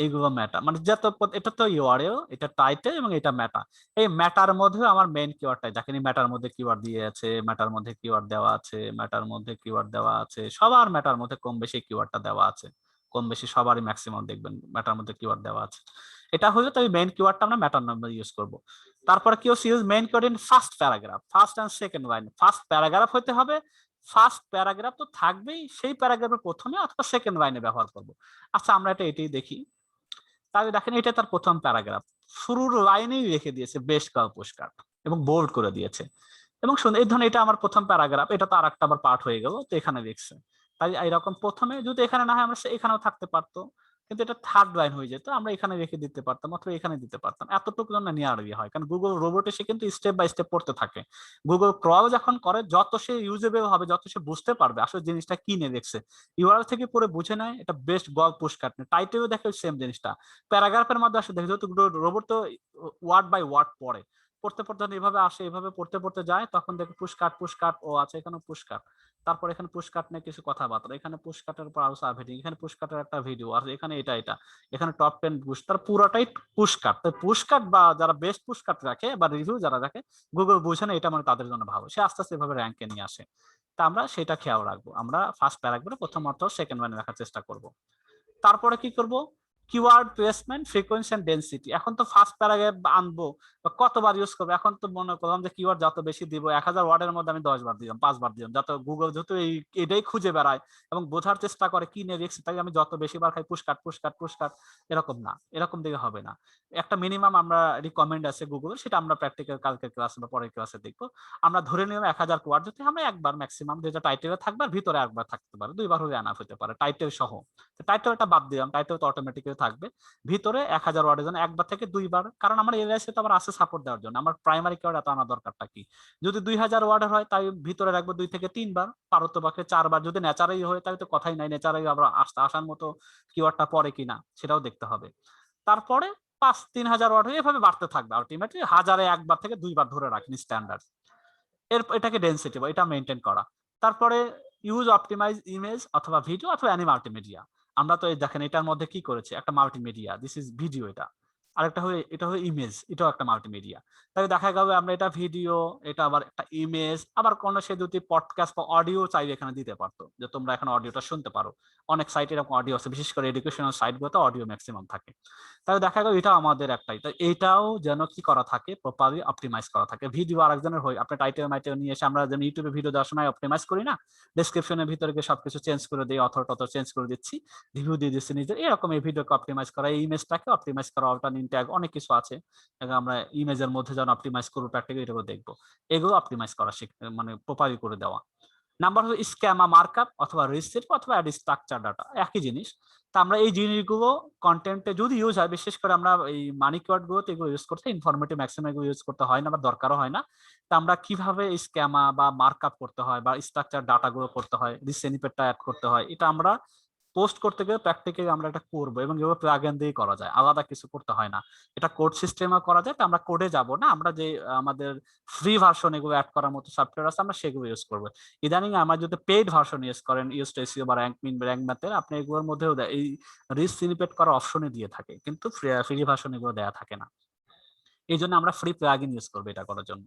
এইগুলো মেটা, মানে যত এটা তো ইউআরএল, এটা টাইটেল এবং এটা মেটা। এই মেটার মধ্যে আমার মেইন কিওয়ার্ডটাই দেখেন, মেটার মধ্যে কিওয়ার্ড দিয়ে আছে, মেটার মধ্যে কিওয়ার্ড দেওয়া আছে, মেটার মধ্যে কিওয়ার্ড দেওয়া আছে, সবার মেটার মধ্যে কম বেশি কিওয়ার্ডটা দেওয়া আছে, কম বেশি সবারই ম্যাক্সিমাম দেখবেন মেটার মধ্যে কিওয়ার্ড দেওয়া আছে। এটা হলে তো মেইন কিওয়ার্ডটা আমরা মেটার নাম্বার ইউজ করব। তারপরে কি হচ্ছে, use main keyword in first paragraph, first and second line. First paragraph হতে হবে, ফার্স্ট প্যারাগ্রাফ তো থাকবেই, সেই প্যারাগ্রাফের প্রথমে অথবা সেকেন্ড লাইনে ব্যবহার করব। আচ্ছা আমরা এটাই দেখি, তাহলে দেখেন এটা তার প্রথম প্যারাগ্রাফ, শুরুর লাইনেই রেখে দিয়েছে বেস্ট গল্প পুরস্কার এবং বোল্ড করে দিয়েছে। এবং শুনুন এই ধরনের এটা আমার প্রথম প্যারাগ্রাফ, এটা তো আরেকটা আবার পার্ট হয়ে গেল, তো এখানে লিখছে। তাই এইরকম প্রথমে যদি এখানে না হয় আমরা এখানেও থাকতে পারতো, কিন্তু এটা থার্ড লাইন হয়ে যেত, আমরা এখানে রেখে দিতে পারতাম অথবা এখানে দিতে পারতাম, এতটুকু জন্য নেওয়ার হয়। কারণ গুগল রোবটে সে কিন্তু স্টেপ বাই স্টেপ পড়তে থাকে, গুগল ক্রল যখন করে যত সে ইউজেবল হবে, যত সে বুঝতে পারবে আসলে জিনিসটা কি নিয়ে দেখছে, ইউআরএল থেকে পরে বুঝে নেয় এটা বেস্ট গল্প পুরস্কার, টাইটেলও দেখে সেম জিনিসটা, প্যারাগ্রাফের মধ্যে আসলে দেখে, যেহেতু রোবট তো ওয়ার্ড বাই ওয়ার্ড পড়ে, পড়তে পড়তে এভাবে আসে, এভাবে পড়তে পড়তে যায়, তখন দেখে পুশকাট পুশকাট ও আছে এখানে পুশকাট, তারপর এখানে পুশকাট নিয়ে কিছু কথাবার্তা, এখানে পুশকাটের উপর আরো সাব হেডিং, এখানে পুশকাটের একটা ভিডিও আর এখানে এটা এখানে টপ 10 পুশ, তার পুরোটাই পুশকাট। তো পুশকাট বা যারা বেস্ট পুশকাট রাখে বা রিভিউ যারা রাখে, গুগল বুঝে না এটা মানে তাদের জন্য ভালো, সে আস্তে আস্তে এভাবে র্যাঙ্কে নিয়ে আসে। তা আমরা সেটা খেয়াল রাখবো, আমরা ফার্স্ট প্যারাগ্রাফে প্রথম অর্থ সেকেন্ড লাইনে রাখার চেষ্টা করব। তারপরে কি করব, keyword placement frequency and density. এখন তো ফার্স্ট প্যারাগ্রাফ আনবো বা কতবার ইউজ করবো, এখন তো মনে করলাম যে কিওয়ার্ড যত বেশি দিব, 1000 ওয়ার্ডের মধ্যে আমি 10 বার দিলাম, 5 বার দিলাম, যত গুগল যেহেতু এটাই খুঁজে বেড়ায় এবং বোঝার চেষ্টা করে কি নিয়ে লিখছে, তাই আমি যত বেশি বার খাই পুশকাট পুশকাট পুশকাট, এরকম না, এরকম দিকে হবে না। একটা মিনিমাম আমরা রিকমেন্ড আছে গুগল, সেটা আমরা প্র্যাকটিক্যাল কালকের ক্লাসে বা পরের ক্লাসে দেখবো। আমরা ধরে নিলাম 1000 ওয়ার্ড, যদি আমরা একবার ম্যাক্সিমাম, যেটা টাইটেলে থাকবে আর ভিতরে একবার থাকতে পারে, 2 বার হলে এনাফ হতে পারে টাইটেল সহ। টাইটেলটা বাদ দিলাম, টাইটেল তো অটোমেটিক্যালি থাকবে, ভিতরে 1000 ওয়ার্ডের জন্য একবার থেকে 2 বার, কারণ আমার এলআইসি তো আবার আছে সাপোর্ট দেওয়ার জন্য, আমার প্রাইমারি কিওয়ার্ড এত আনা দরকারটা কি। যদি 2000 ওয়ার্ডের হয় তাই ভিতরে রাখবো 2 থেকে 3 বার, পারতপক্ষে 4 বার, যদি ন্যাচারালি হয় তাহলে তো কথাই নাই, ন্যাচারালি আবার আসার মতো কিওয়ার্ডটা পড়ে কিনা সেটাও দেখতে হবে। তারপরে 3000 ওয়ার্ড এভাবে বাড়তে থাকবে, আলটিমেটলি 1000-এ একবার থেকে 2বার ধরে রাখেন স্ট্যান্ডার্ড। এটাকে ডেনসিটি বা এটা মেনটেন করা। তারপরে ইউজ অপটিমাইজ ইমেজ অথবা ভিডিও অথবা অ্যানি মাল্টিমিডিয়া। আমরা তো এই দেখেন এটার মধ্যে কি করেছে, একটা মাল্টিমিডিয়া, দিস ইজ ভিডিও, এটা আরেকটা হলো এটা হলো ইমেজ, এটাও একটা মাল্টিমিডিয়া। তাই দেখা যাবে আমরা এটা ভিডিও, এটা আবার একটা ইমেজ, আবার কোন সে যদি পডকাস্ট বা অডিও চাইলে এখানে দিতে পারতো যে তোমরা এখন অডিওটা শুনতে পারো। অনেক সাইটে এরকম অডিও আছে, বিশেষ করে এডুকেশনাল সাইটগুলোতে অডিও ম্যাক্সিমাম থাকে। তাই দেখা গেল এটা আমাদের একটাই, তাই এটাও যেন কি করা থাকে, প্রপারলি অপটিমাইজ করা থাকে। ভিডিও আরেকজনের হয়, আপনি টাইটেল মাইটেল নিয়ে এসে আমরা যেন ইউটিউবে ভিডিও দেওয়ার সময় অপটিমাইজ করি না, ডেসক্রিপশনের ভিতরে গিয়ে সবকিছু চেঞ্জ করে দিই, অথর টথর চেঞ্জ করে দিচ্ছি, রিভিউ দিয়ে দিচ্ছি নিজে, এরকম এই ভিডিওকে অপটিমাইজ করা, এই ইমেজটাকে অপটিমাইজ করা, অল্টারনেটিভ ট্যাগ, অনেক কিছু আছে আমরা ইমেজের মধ্যে যেন অপটিমাইজ করবো, প্র্যাকটিক্যালি এটাকে দেখবো, এগুলো অপটিমাইজ করা মানে প্রপারলি করে দেওয়া। নাম্বার হলো স্ক্যামা মার্কআপ অথবা রিসিট অথবা স্ট্রাকচার ডাটা, একই জিনিস। তা আমরা এই জিনিসগুলো কন্টেন্টে যদি ইউজ হয়, বিশেষ করে আমরা এই মানি কিওয়ার্ড গুলোতে এগুলো ইউজ করতে, ইনফরমেটিভ ম্যাক্সিমাম এগুলো ইউজ করতে হয় না বা দরকারও হয় না। তা আমরা কিভাবে স্ক্যামা বা মার্কআপ করতে হয় বা স্ট্রাকচার ডাটা গুলো করতে হয়, রিসেনিপেটটা অ্যাড করতে হয়, এটা আমরা পোস্ট করতে গেলে প্র্যাকটিক্যালি আমরা এটা করবো, এবং এগুলো প্লাগইন দিয়ে করা যায়, আলাদা কিছু করতে হয় না। এটা কোড সিস্টেমে করা যায়, তো আমরা কোডে যাব না, আমরা যে আমাদের ফ্রি ভার্সন এগুলো অ্যাড করার মতো সফটওয়্যার আছে আমরা সেগুলো ইউজ করবো। ইদানিং আমরা যদি পেইড ভার্সন ইউজ করেন, ইউজ টু এসইও বা র্যাঙ্ক ম্যাথের, আপনি এগুলোর মধ্যেও এই রিচ সিনিপেট করার অপশনই দিয়ে থাকে, কিন্তু ফ্রি ভার্সন এগুলো দেওয়া থাকে না। এই জন্য আমরা ফ্রি প্লাগইন ইউজ করবো এটা করার জন্য।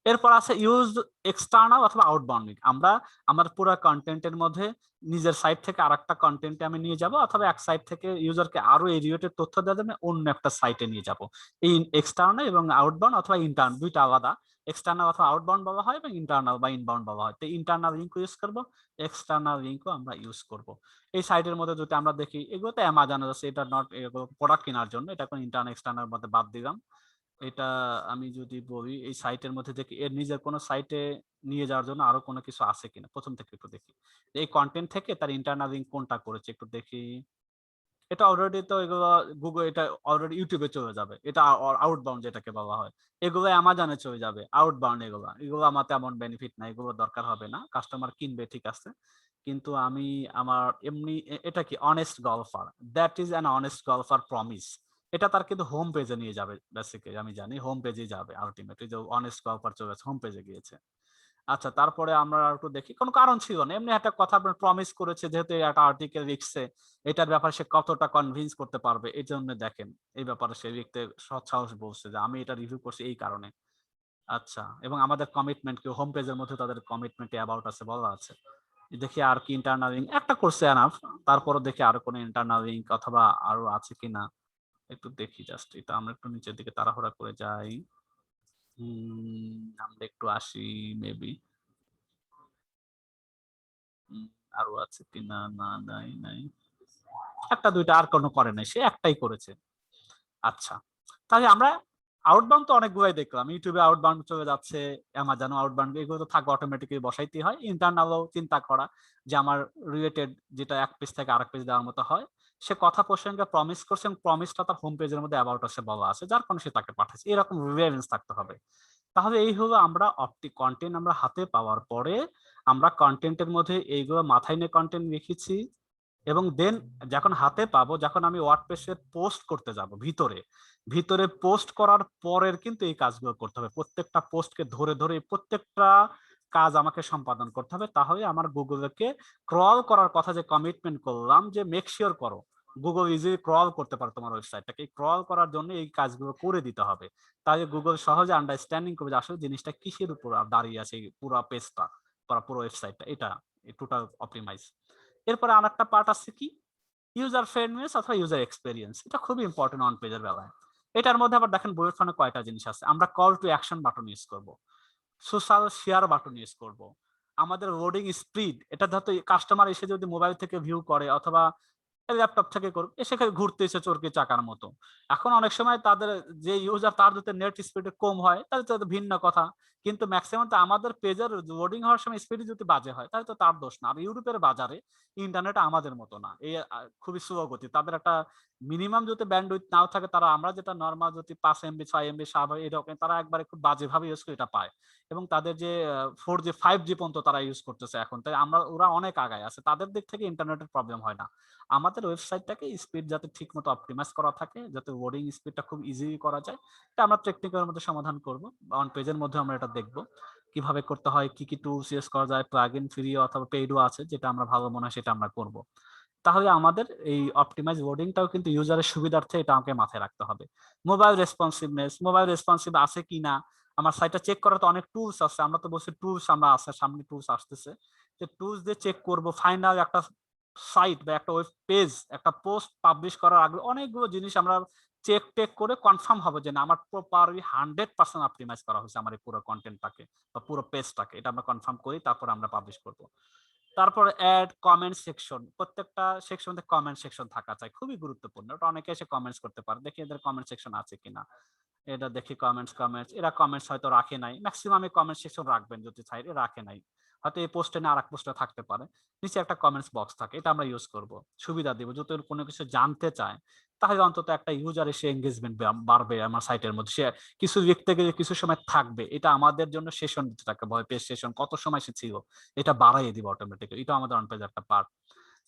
এরপর আছে ইউজ এক্সটার্নাল অথবা আউটবাউন্ড লিঙ্ক। আমরা আমার পুরো কন্টেন্টের মধ্যে নিজের সাইট থেকে আরেকটা কন্টেন্টে আমি নিয়ে যাব, অথবা এক সাইট থেকে ইউজারকে আরো এই রিলেটেড তথ্য দেওয়ার জন্য অন্য একটা সাইটে নিয়ে যাব। এই এক্সটার্নাল এবং আউটবাউন্ড অথবা ইন্টার্ন দুইটা আলাদা। এক্সটার্নাল অথবা আউটবাউন্ড বলা হয় এবং ইন্টারনাল বা ইনবাউন্ড বলা হয়। তো ইন্টারনাল লিঙ্ক ইউজ করব, এক্সটার্নাল লিঙ্কও আমরা ইউজ করব। এই সাইটের মধ্যে যদি আমরা দেখি, এগুলোতে অ্যামাজন আছে, এটা নট প্রোডাক্ট কেনার জন্য, এটা কোন ইন্টারনাল এক্সটার্নাল মধ্যে বাদ দিলাম। এটা আমি যদি বলি এই সাইটের মধ্যে দেখি এর নিজের কোনো সাইটে নিয়ে যাওয়ার জন্য আরো কোনো কিছু আছে কিনা, প্রথম থেকে একটু দেখি এই কন্টেন্ট থেকে তার ইন্টারনাল লিঙ্ক কোনটা করেছে, একটু দেখি। এটা অলরেডি তো এগুলো গুগল, এটা অলরেডি ইউটিউবে চলে যাবে, এটা আউটবাউন্ড যেটাকে বলা হয়। এগুলো অ্যামাজনে চলে যাবে আউটবাউন্ড, এগুলো এগুলো আমার তেমন বেনিফিট নাই, এগুলো দরকার হবে না, কাস্টমার কিনবে ঠিক আছে, কিন্তু আমি আমার এমনি এটা কি honest golfer, that is an honest golfer promise, এটা তার কিন্তু হোম পেজে নিয়ে যাবে, বেসিক্যালি আমি জানি হোম পেজে যাবে আলটিমেটলি, যে অনেস্ট গলফার চলে গেছে হোম পেজে গিয়েছে। আচ্ছা, তারপরে আমরা একটু দেখি, কোনো কারণ ছিল না, এমনি একটা কথা প্রমিস করেছে, যেহেতু একটা আর্টিকেল লিখছে, এটার ব্যাপারে সে কতটা কনভিন্স করতে পারবে, এই জন্য দেখেন এই ব্যাপারে সে লিখতে সৎসাহস বলছে যে আমি এটা রিভিউ করছি এই কারণে। আচ্ছা, এবং আমাদের কমিটমেন্ট কি হোম পেজের মধ্যে তাদের কমিটমেন্ট অ্যাবাউট আছে, বলা আছে। দেখি আর কি ইন্টারনাল লিঙ্ক একটা করছে এনাফ, তারপরে দেখি আর কোনো ইন্টারনাল লিঙ্ক অথবা আরো আছে কিনা একটু দেখি, জাস্ট এটা আমরা একটু নিচের দিকে তাড়াহুড়া করে যাই। আমরা একটু আসি মেবি, আরো আছে কিনা, না নাই নাই, একটা দুইটা আর কোনো করে নাই, সে একটাই করেছে। আচ্ছা, তাহলে আমরা আউটবাউন্ড তো অনেকগুলাই দেখলাম, ইউটিউবে আউটবাউন্ড চলে যাচ্ছে, অ্যামাজনও আউটবাউন্ড, এগুলো তো থাকবে, অটোমেটিক্যালি বসাইতেই হয়। ইন্টারনালও চিন্তা করা যে আমার রিলেটেড যেটা এক পেজ থেকে আরেক পেজ দেওয়ার মতো হয়, সে কথা প্রসঙ্গে প্রমিস করছে এবং প্রমিসটা তার হোম পেজের মধ্যে অ্যাবাউট আছে বলা আছে, যার কারণে সে তাকে পাঠাচ্ছে, এরকম রিলেভেন্স থাকতে হবে। তাহলে এই হলো আমরা কন্টেন্ট আমরা হাতে পাওয়ার পরে আমরা কন্টেন্টের মধ্যে এইগুলো মাথায় নিয়ে কন্টেন্ট লিখেছি, এবং দেন যখন হাতে পাবো, যখন আমি ওয়ার্ডপ্রেসে পোস্ট করতে যাব, ভিতরে ভিতরে পোস্ট করার পরের কিন্তু এই কাজগুলো করতে হবে, প্রত্যেকটা পোস্টকে ধরে ধরে প্রত্যেকটা কাজ আমাকে সম্পাদন করতে হবে। তাহলে আমার গুগলকে ক্রল করার কথা যে কমিটমেন্ট করলাম, যে মেক শিওর করো গুগল ইজিলি ক্রল করতে পারে তোমার ওয়েবসাইটটাকে, ক্রল করার জন্য এই কাজগুলো করে দিতে হবে। তাহলে গুগল সহজে আন্ডারস্ট্যান্ডিং করবে যে আসলে জিনিসটা কিসের উপর দাঁড়িয়ে আছে, পুরো পেজটা বা পুরো ওয়েবসাইটটা, এটা টোটাল অপটিমাইজ। এরপরে আরেকটা পার্ট আছে কি, ইউজার ফ্রেন্ডলিনেস অথবা ইউজার এক্সপেরিয়েন্স, এটা খুবই ইম্পর্টেন্ট অন পেজের বেলায়। এটার মধ্যে আবার দেখেন বুলেট পয়েন্টে কয়টা জিনিস আছে, আমরা call to action button use করব, সোশ্যাল শেয়ার বাটন ইউজ করব, আমাদের লোডিং স্পিড, এটা ধরো কাস্টমার এসে যদি মোবাইল থেকে ভিউ করে অথবা ল্যাপটপ থেকে করুক, এসে ঘুরতে এসে চোরকে চাকার মতো। এখন অনেক সময় তাদের যে ইউজার তার যদি নেট স্পিড কম হয় তাহলে তো ভিন্ন কথা, কিন্তু ম্যাক্সিমাম তো আমাদের পেজের লোডিং হওয়ার সময় স্পিড যদি বাজে হয় তাহলে তো তার দোষ না। আর ইউরোপের বাজারে ইন্টারনেট আমাদের মতো না, এই খুবই স্লো গতি, তাদের একটা মিনিমাম যদি ব্যান্ডউইথ নাও থাকে তারা আমরা যেটা নরমাল যদি 5 এমবি 6 এমবি স্বাভাবিক এরকম তারা একবারে খুব বাজেভাবে ইউজ করে এটা পায় এবং তাদের যে 4G 5G পর্যন্ত তারা ইউজ করতেছে এখন, তাই আমরা ওরা অনেক আগায় আছে, তাদের দিক থেকে ইন্টারনেটের প্রবলেম হয় না। আমাদের ওয়েবসাইটটাকে স্পিড যাতে ঠিক মতো অপটিমাইজ করা থাকে, যাতে ওয়ার্ডিং স্পিডটা খুব ইজিলি করা যায়, এটা আমরা টেকনিক্যালের মধ্যে সমাধান করব। অন পেজের মধ্যে আমরা এটা দেখব কিভাবে করতে হয়, কি কি টুলস ইউজ করা যায়, প্লাগইন ফ্রি অথবা পেইডও আছে, যেটা আমরা ভালো মনে হয় সেটা আমরা করব। তাহলে আমাদের এই অপটিমাইজ ওয়ার্ডিংটাও কিন্তু ইউজারের সুবিধার্থে এটা আমাকে মাথায় রাখতে হবে। মোবাইল রেসপন্সিভ আছে কিনা, আমার সাইটটা চেক করার তো অনেক টুলস আছে, আমরা তো বলছি টুলস আমরা আছে, সামনে টুলস আসতেছে, যে টুলস দিয়ে চেক করব। ফাইনাল একটা সাইট বা একটা ওয়েব পেজ, একটা পোস্ট পাবলিশ করার আগে অনেকগুলো জিনিস আমরা চেক টেক করে কনফার্ম হবে যে না আমার প্রপারলি 100% অপটিমাইজ করা হয়েছে আমার এই পুরো কন্টেন্টটাকে বা পুরো পেজটাকে, এটা আমরা কনফার্ম করি, তারপর আমরা পাবলিশ করব। তারপর অ্যাড কমেন্ট সেকশন, প্রত্যেকটা সেকশনে কমেন্ট সেকশন থাকা চাই, খুবই গুরুত্বপূর্ণ। ওটা অনেকে এসে কমেন্টস করতে পারে, দেখি এদের কমেন্ট সেকশন আছে কিনা, এটা দেখি কমেন্টস এরা কমেন্টস হয়তো রাখে নাই, ম্যাক্সিমাম কমেন্ট সেকশন রাখবেন যদি চাই, রাখে নাই, হয়তো এই পোস্টে না আরেক পোস্টে থাকতে পারে, নিচে একটা কমেন্টস বক্স থাকে, এটা আমরা ইউজ করব, সুবিধা দিব, যদি কোনো কিছু জানতে চায় তাহলে অন্তত একটা ইউজার এসে এঙ্গেজমেন্ট বাড়বে আমার সাইটের মধ্যে, সে কিছু লিখতে গেলে কিছু সময় থাকবে, এটা আমাদের জন্য সেশন দিতে থাকে, ভয় পেজ সেশন কত সময় সে ছিল এটা বাড়াই দিব অটোমেটিক্যালি, এটা আমাদের অন পেজ একটা part.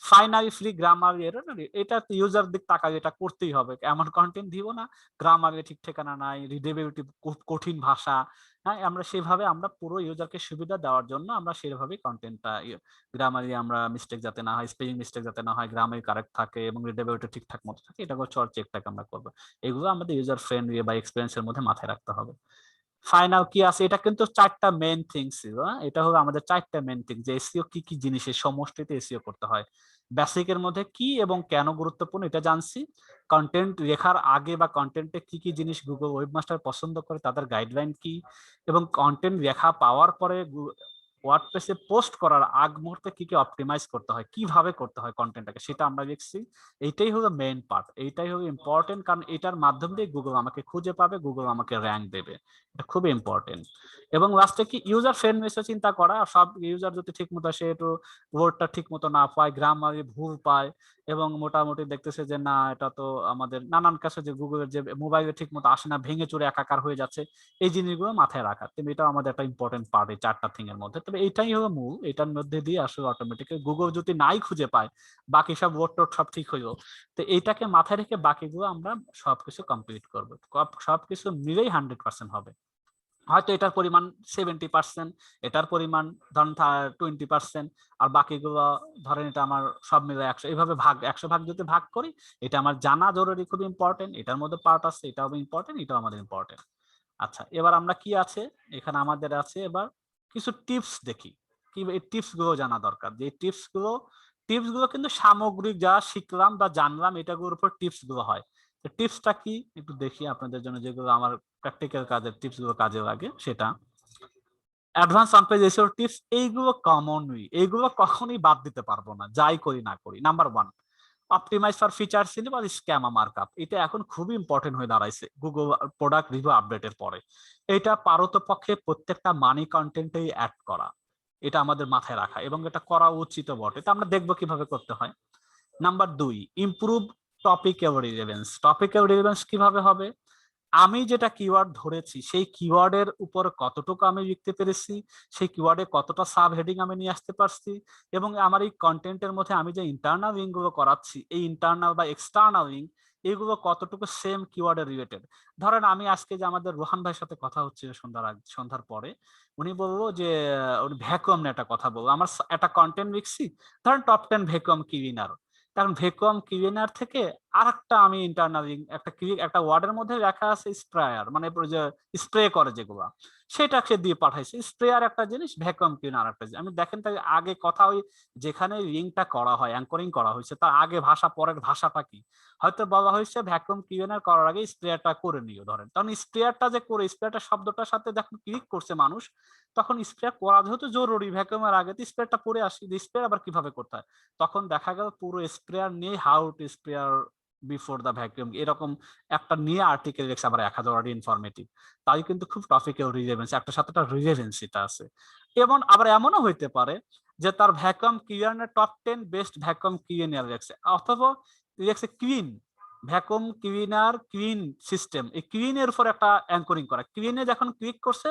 Finally free grammar error, এটা ইউজার দিক তাকালে এটা করতেই হবে, এমন কন্টেন্ট দিব না গ্রামারে ঠিক ঠিকানা নাই, রিডেবিলিটি কঠিন ভাষা, হ্যাঁ আমরা সেভাবে আমরা পুরো ইউজারকে সুবিধা দেওয়ার জন্য আমরা সেভাবে কন্টেন্টটা, গ্রামারি আমরা মিস্টেক যাতে না হয়, স্পেলিং মিস্টেক যাতে না হয়, গ্রামারি কারেক্ট থাকে এবং রিডেবিলিটি ঠিকঠাক মতো থাকে, এটা চর্চা চেকটাকে আমরা করবো। এগুলো আমাদের ইউজার ফ্রেন্ডলি বা এক্সপিরিয়েন্সের মধ্যে মাথায় রাখতে হবে। ফাইনাল কি আছে, এটা কিন্তু 4টা মেইন থিংস ছিল, এটা হলো আমাদের 4টা মেইন থিং, যে এসইও কি কি জিনিসের সমষ্টিতে এসইও করতে হয়। বেসিকের মধ্যে কি এবং কেন গুরুত্বপূর্ণ এটা জানছি, কন্টেন্ট লেখার আগে বা কন্টেন্টে কি কি জিনিস গুগল ওয়েবমাস্টার পছন্দ করে তাদের গাইডলাইন কি, এবং কন্টেন্ট লেখা পাওয়ার পরে ওয়ার্ডপ্রেসে পোস্ট করার আগ মুহূর্তে কি কি অপটিমাইজ করতে হয়, কিভাবে করতে হয় কন্টেন্টটাকে, সেটা আমরা দেখছি। এইটাই হলো মেইন পার্ট, এইটাই হলো ইম্পর্টেন্ট, কারণ এটার মাধ্যম দিয়ে গুগল আমাকে খুঁজে পাবে, গুগল আমাকে র্যাঙ্ক দেবে, এটা খুবই ইম্পর্টেন্ট। এবং লাস্টে কি ইউজার ফ্রেন্ডলি চিন্তা করা, সব ইউজার যদি ঠিক মতো সে একটু ওয়ার্ডটা ঠিক মতো না পায়, গ্রামারে ভুল পায়, এবং মোটামুটি দেখতেছে যে না এটা তো আমাদের নানান কাছে যে গুগলের যে মোবাইলে ঠিক মতো আসে না, ভেঙে চুরে একাকার হয়ে যাচ্ছে, এই জিনিসগুলো মাথায় রাখা, তবে এটা আমাদের একটা ইম্পর্টেন্ট পার্ট এই 4টা থিং এর মধ্যে। তবে এইটাই হলো মূল, এটার মধ্যে দিয়ে আসলে অটোমেটিক্যালি গুগল যদি নাই খুঁজে পায়, বাকি সব ওয়ার্ড টোড সব ঠিক হইলো, তো এইটাকে মাথায় রেখে বাকিগুলো আমরা সবকিছু কমপ্লিট করবো, সবকিছু মিলেই 100% হবে। হয়তো এটার পরিমাণ 70%, এটার পরিমাণ ধরেন 20%, আর বাকিগুলো ধরেন এটা আমার সব মিলে 100, এইভাবে 100 ভাগ যদি ভাগ করি, এটা আমার জানা জরুরি, খুব ইম্পর্টেন্ট, এটার মধ্যে পার্ট আছে, এটাও ইম্পর্টেন্ট, এটাও আমাদের ইম্পর্টেন্ট। আচ্ছা এবার আমরা কি আছে, এখানে আমাদের আছে এবার কিছু টিপস দেখি, কি এই টিপস গুলো জানা দরকার, যে টিপস গুলো কিন্তু সামগ্রিক যা শিখলাম বা জানলাম এটাগুলোর উপর টিপস গুলো হয়। টিপসটা কি একটু দেখি আপনাদের জন্য, যেগুলো আমার প্র্যাকটিক্যাল কাজের টিপস গুলো কাজে লাগে, সেটা advance on page SEO tips, এইগুলো কমনই, এইগুলো কখনোই বাদ দিতে পারবো না, যাই করি না করি। Number 1, optimise for feature syllabus schema markup, এটা এখন খুবই ইম্পর্টেন্ট হয়ে দাঁড়াইছে গুগল প্রোডাক্ট রিভিউ আপডেটের পরে, এটা পারতপক্ষে প্রত্যেকটা মানি কন্টেন্টেই অ্যাড করা, এটা আমাদের মাথায় রাখা এবং এটা করা উচিত বটে, এটা আমরা দেখবো কিভাবে করতে হয়। নাম্বার 2, ইমপ্রুভ টপিক্যাল রিলেভেন্স কিভাবে হবে, আমি যেটা কিওয়ার্ড ধরেছি সেই কিওয়ার্ডের উপর কতটুকু আমি লিখতে পেরেছি, সেই কিওয়ার্ডে কতটা সাব হেডিং আমি নিয়ে আসতে পারছি, এবং আমার এই কন্টেন্টের মধ্যে আমি যে ইন্টারনাল লিঙ্ক গুলো করাচ্ছি, এই ইন্টারনাল বা এক্সটার্নাল লিঙ্ক এগুলো কতটুকু সেম কিওয়ার্ডের রিলেটেড। ধরেন আমি আজকে যে আমাদের রোহান ভাইয়ের সাথে কথা হচ্ছে সন্ধ্যার পরে, উনি বললো যে উনি ভ্যাকুয়াম নিয়ে একটা কথা বললো, আমার একটা কন্টেন্ট লিখছি, ধরেন টপ 10 ভ্যাকুয়াম ক্লিনার, কারণ ভ্যাকুয়াম ক্লিনার থেকে আরেকটা আমি ইন্টারনালি একটা ওয়ার্ডের মধ্যে লেখা আছে স্প্রেয়ার, মানে যে স্প্রে করে যেগুলো, সেটাকে দিয়ে পাঠাইছে, স্প্রেয়ার একটা জিনিস, ভ্যাকুয়াম ক্লিনার একটা জিনিস। আমি দেখেন তাই আগে কথা ওই যেখানে লিঙ্কটা করা হয়, অ্যাঙ্করিং করা হয়েছে, তার আগে ভাষা পরের ভাষাটা কি, হয়তো বলা হয়েছে ভ্যাকুয়াম ক্লিনার করার আগে স্প্রেয়ারটা করে নিও, ধরেন তখন স্প্রেয়ারটা যে করে স্প্রেয়ারটা শব্দটার সাথে যখন ক্লিক করছে মানুষ, তখন স্প্রে করা যেহেতু জরুরি ভ্যাকুয়ামের আগে, তো স্প্রেয়ারটা পরে আসি, স্প্রে আবার কিভাবে করতে হয়, তখন দেখা গেল পুরো স্প্রেয়ার নিয়ে how to sprayer before the vacuum এরকম একটা নিয়ে আর্টিকেল লিখছে, আবার 1000 ইনফরমেটিভ, তাই কিন্তু খুব টপিক্যাল রিলেভেন্স, একটা সাথে একটা রিলেভেন্সিটা আছে। এবং আবার এমনও হইতে পারে যে তার vacuum cleaner top 10 best vacuum cleaner লেখছে, অথবা লেখছে clean, vacuum cleaner queen system, এই কুইনের উপর একটা অ্যাঙ্করিং করা। কুইনে যখন ক্লিক করছে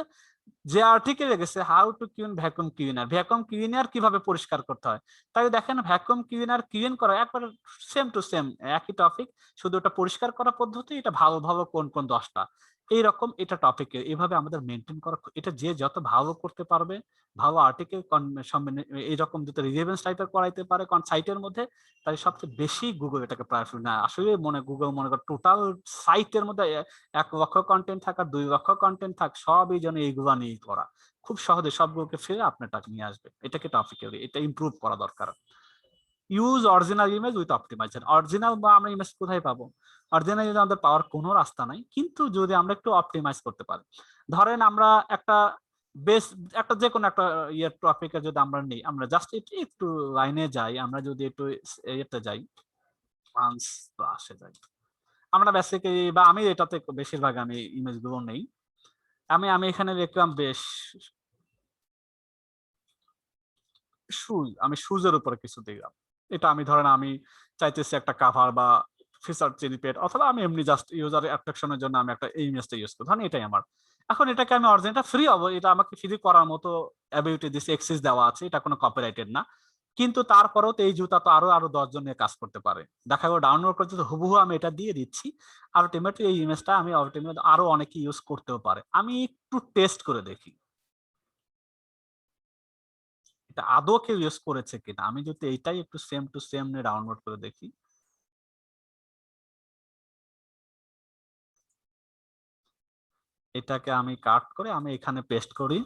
যে আর্টিকেলে গেছে how to clean vacuum cleaner, vacuum cleaner কিভাবে পরিষ্কার করতে হয়, তাই দেখেন ভ্যাকুয়াম ক্লিনার ক্লিন করা একবার সেম টু সেম একই টপিক, শুধু ওটা পরিষ্কার করা পদ্ধতি, এটা ভালো ভালো কোন কোন 10টা এইরকম এটা টপিকে এইভাবে আমাদের মেনটেন করা। এটা যে যত ভালো করতে পারবে, ভালো আর্টিকেল এইরকম যত রিলেভেন্স টাইপের করাইতে পারে কোন সাইটের মধ্যে, তাই সবচেয়ে বেশি গুগল এটাকে প্রায়োরিটি না। আসলে গুগল মনে কর টোটাল সাইটের মধ্যে 1 লক্ষ কন্টেন্ট থাক আর 2 লক্ষ কন্টেন্ট থাক, সবই যেন এইগুলা নিয়েই করা, খুব সহজে সবগুলোকে ফিরে আপনার টাকা নিয়ে আসবে। এটাকে টপিকে এটা ইমপ্রুভ করা দরকার। Use original image with optimisation, original বা আমরা ইমেজ কোথায় পাবো? অরিজিনাল ইমেজ আমাদের পাওয়ার কোনো রাস্তা নাই, কিন্তু যদি আমরা একটু অপটিমাইজ করতে পারি, ধরেন আমরা একটা বেস একটা যে কোনো একটা ইয়ের টপিকে যদি আমরা নেই, আমরা জাস্ট একটু লাইনে যাই, আমরা যদি একটু ইয়েতে যাই, আসে যাই, আমরা বেসিক্যালি বা আমি এটাতে বেশিরভাগ আমি ইমেজ গুলো নেই, আমি আমি এখানে দেখলাম বেশ শুজ, আমি শুজের উপরে কিছু দিলাম। এটা আমি ধরেন আমি চাইতেছি একটা কাভার বা ফিচার চিনিপেট, অথবা আমি এমনি জাস্ট ইউজার অ্যাট্রাকশনের জন্য আমি একটা এই ইমেজটা ইউজ করি, ধরেন এটাই আমার। এখন এটাকে আমি অরিজিনালটা ফ্রি হবো, এটা আমাকে ফ্রি করার মতো অ্যাবিলিটি দিচ্ছে, এক্সেস দেওয়া আছে, এটা কোনো কপিরাইটেড না। কিন্তু তারপরেও তো এই জুতা তো আরো আরো 10 জন নিয়ে কাজ করতে পারে, দেখা গেল ডাউনলোড করতে হুবহু আমি এটা দিয়ে দিচ্ছি, আলটিমেটলি এই ইমেজটা আমি আলটিমেটলি আরো অনেকে ইউজ করতেও পারে। আমি একটু টেস্ট করে দেখি এটা আদৌ কেউ ইউজ করেছে কিনা। আমি যদি এইটাই একটু সেম টু সেম নিয়ে ডাউনলোড করে দেখি, এটাকে আমি কাট করে আমি এখানে পেস্ট করি।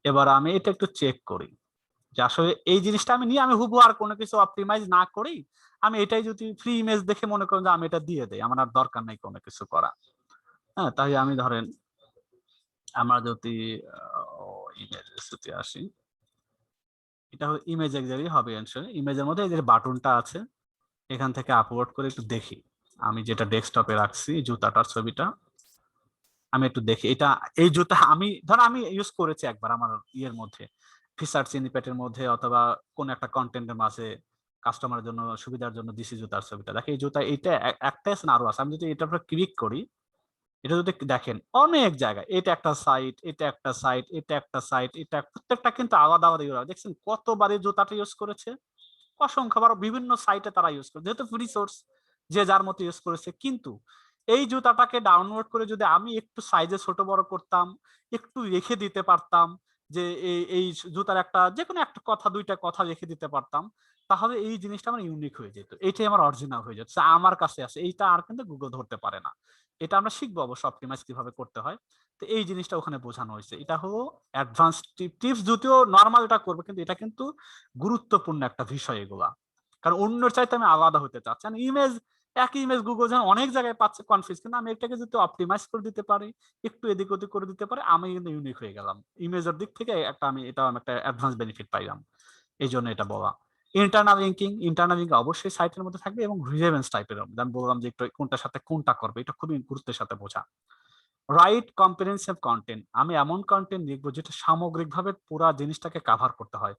এবার আমি এটা একটু চেক করি যে আসলে এই জিনিসটা আমি নিয়ে আমি হুবহু আর কোনো কিছু অপটিমাইজ না করি, আমি এটাই যদি ফ্রি ইমেজ দেখে মনে করেন যে আমি এটা দিয়ে দেই, আমার আর দরকার নেই কোনো কিছু করা। হ্যাঁ, তাই আমি ধরেন আমরা যদি ইমেজ যদি আসি, এটা হলো ইমেজ এক্সাক্টলি হবে অ্যান্সার। ইমেজের মধ্যে এই যে বাটনটা আছে, এখান থেকে আপলোড করে একটু দেখি, আমি যেটা ডেস্কটপে রাখছি জুতাটার ছবিটা, আমি একটু দেখি এটা এই জুতা আমি ধর আমি ইউজ করেছি একবার আমার ইয়ের মধ্যে, ফিচার চিনিপ্যাটের মধ্যে অথবা কোন একটা কন্টেন্টের মাঝে কাস্টমারের জন্য সুবিধার জন্য দিছি জুতার ছবিটা। দেখে এই জুতা এইটা একটা আছে না আরো আছে, আমি যদি এটার উপর ক্লিক করি, এটা যদি দেখেন অনেক জায়গায়, এটা একটা সাইট, এটা একটা সাইট, এটা একটা সাইট, এটা প্রত্যেকটা কিন্তু আলাদা আলাদা ইউজ, দেখছেন কতবার এই জুতাটা ইউজ করেছে, অসংখ্যবার বিভিন্ন সাইটে তারা ইউজ করে, যেহেতু ফ্রি সোর্স, যে যার মতো ইউজ করেছে। কিন্তু এই জুতাটাকে ডাউনলোড করে যদি আমি একটু সাইজে ছোট বড় করতাম, একটু রেখে দিতে পারতাম, যে এই এই জুতার একটা যে কোনো একটা কথা, 2টা কথা রেখে দিতে পারতাম, তাহলে এই জিনিসটা আমার ইউনিক হয়ে যেত, এইটাই আমার অরিজিনাল হয়ে যাচ্ছে, আমার কাছে আছে, এইটা আর কিন্তু গুগল ধরতে পারে না। এটা আমরা শিখবো অবশ্য অপটিমাইজ কিভাবে করতে হয়। তো এই জিনিসটা ওখানে বোঝানো হয়েছে, এটা হলো অ্যাডভান্স টিপস, যদিও নর্মাল এটা করবে, কিন্তু এটা কিন্তু গুরুত্বপূর্ণ একটা বিষয় এগুলা, কারণ অন্যের চাইতে আমি আলাদা হতে চাচ্ছি। ইমেজ, একই ইমেজ গুগল যেন অনেক জায়গায় পাচ্ছে কনফিউজ, কিন্তু আমি এটাকে যদি অপটিমাইজ করে দিতে পারি, একটু এদিক ওদিক করে দিতে পারি, আমি কিন্তু ইউনিক হয়ে গেলাম ইমেজের দিক থেকে, একটা আমি এটা একটা অ্যাডভান্স বেনিফিট পাইলাম, এই জন্য এটা বলা। ইন্টারনাল লিঙ্কিং অবশ্যই সাইটের মধ্যে থাকবে, এবং রিলেভেন্স টাইপের, আমি বললাম যে একটু কোনটার সাথে কোনটা করবে, এটা খুবই গুরুত্বের সাথে বোঝা। রাইট কম্প্রিহেনসিভ কন্টেন্ট, আমি এমন কন্টেন্ট লিখবো যেটা সামগ্রিকভাবে পুরা জিনিসটাকে কভার করতে হয়।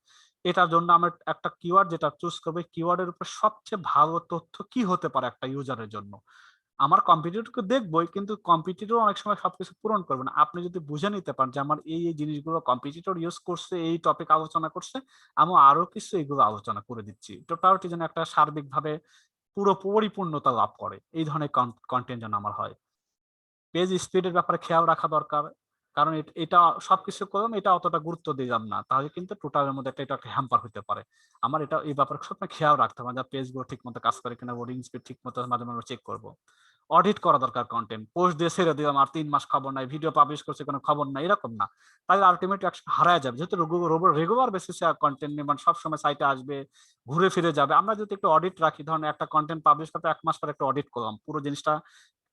এটার জন্য আমার একটা কিওয়ার্ড যেটা চুজ করবে, কিওয়ার্ডের উপর সবচেয়ে ভালো তথ্য কি হতে পারে একটা ইউজারের জন্য। আমার কম্পিটিটরকে দেখবোই, কিন্তু কম্পিটিটর অনেক সময় সবকিছু পূরণ করবে না। আপনি যদি বুঝে নিতে পারেন যে আমার এই এই জিনিসগুলো কম্পিটিটর ইউজ করছে, এই টপিক আলোচনা করছে, আমি আরো কিছু এগুলো আলোচনা করে দিচ্ছি, টোটালটি যেন একটা সার্বিকভাবে পুরো পরিপূর্ণতা লাভ করে, এই ধরনের কন্টেন্ট যেন আমার হয়। পেজ স্পিডের ব্যাপারে খেয়াল রাখা দরকার, কারণ এটা সবকিছু করলাম, এটা অতটা গুরুত্ব দিলাম না, তাহলে কিন্তু টোটালের মধ্যে এটা একটা হ্যাম্পার হতে পারে। আমার এটা এই ব্যাপারে সবসময় খেয়াল রাখতে হবে, পেজ গুলো ঠিক মতো কাজ করে কিনা, লোডিং স্পিড ঠিক মতো মাঝে মাঝে চেক করবো। অডিট করা দরকার, কন্টেন্ট পোস্ট দিয়ে ছেড়ে দিলাম আর 3 মাস খবর নাই, ভিডিও পাবলিশ করছে কোনো খবর নাই, এরকম না, তাহলে আলটিমেটলি হারায় যাবে। যেহেতু রেগুলার বেসিসে কন্টেন্ট নির্মাণ সবসময় সাইটে আসবে, ঘুরে ফিরে যাবে। আমরা যদি একটু অডিট রাখি, ধরেন একটা কন্টেন্ট পাবলিশ করতে 1 মাস পর একটা অডিট করলাম, পুরো জিনিসটা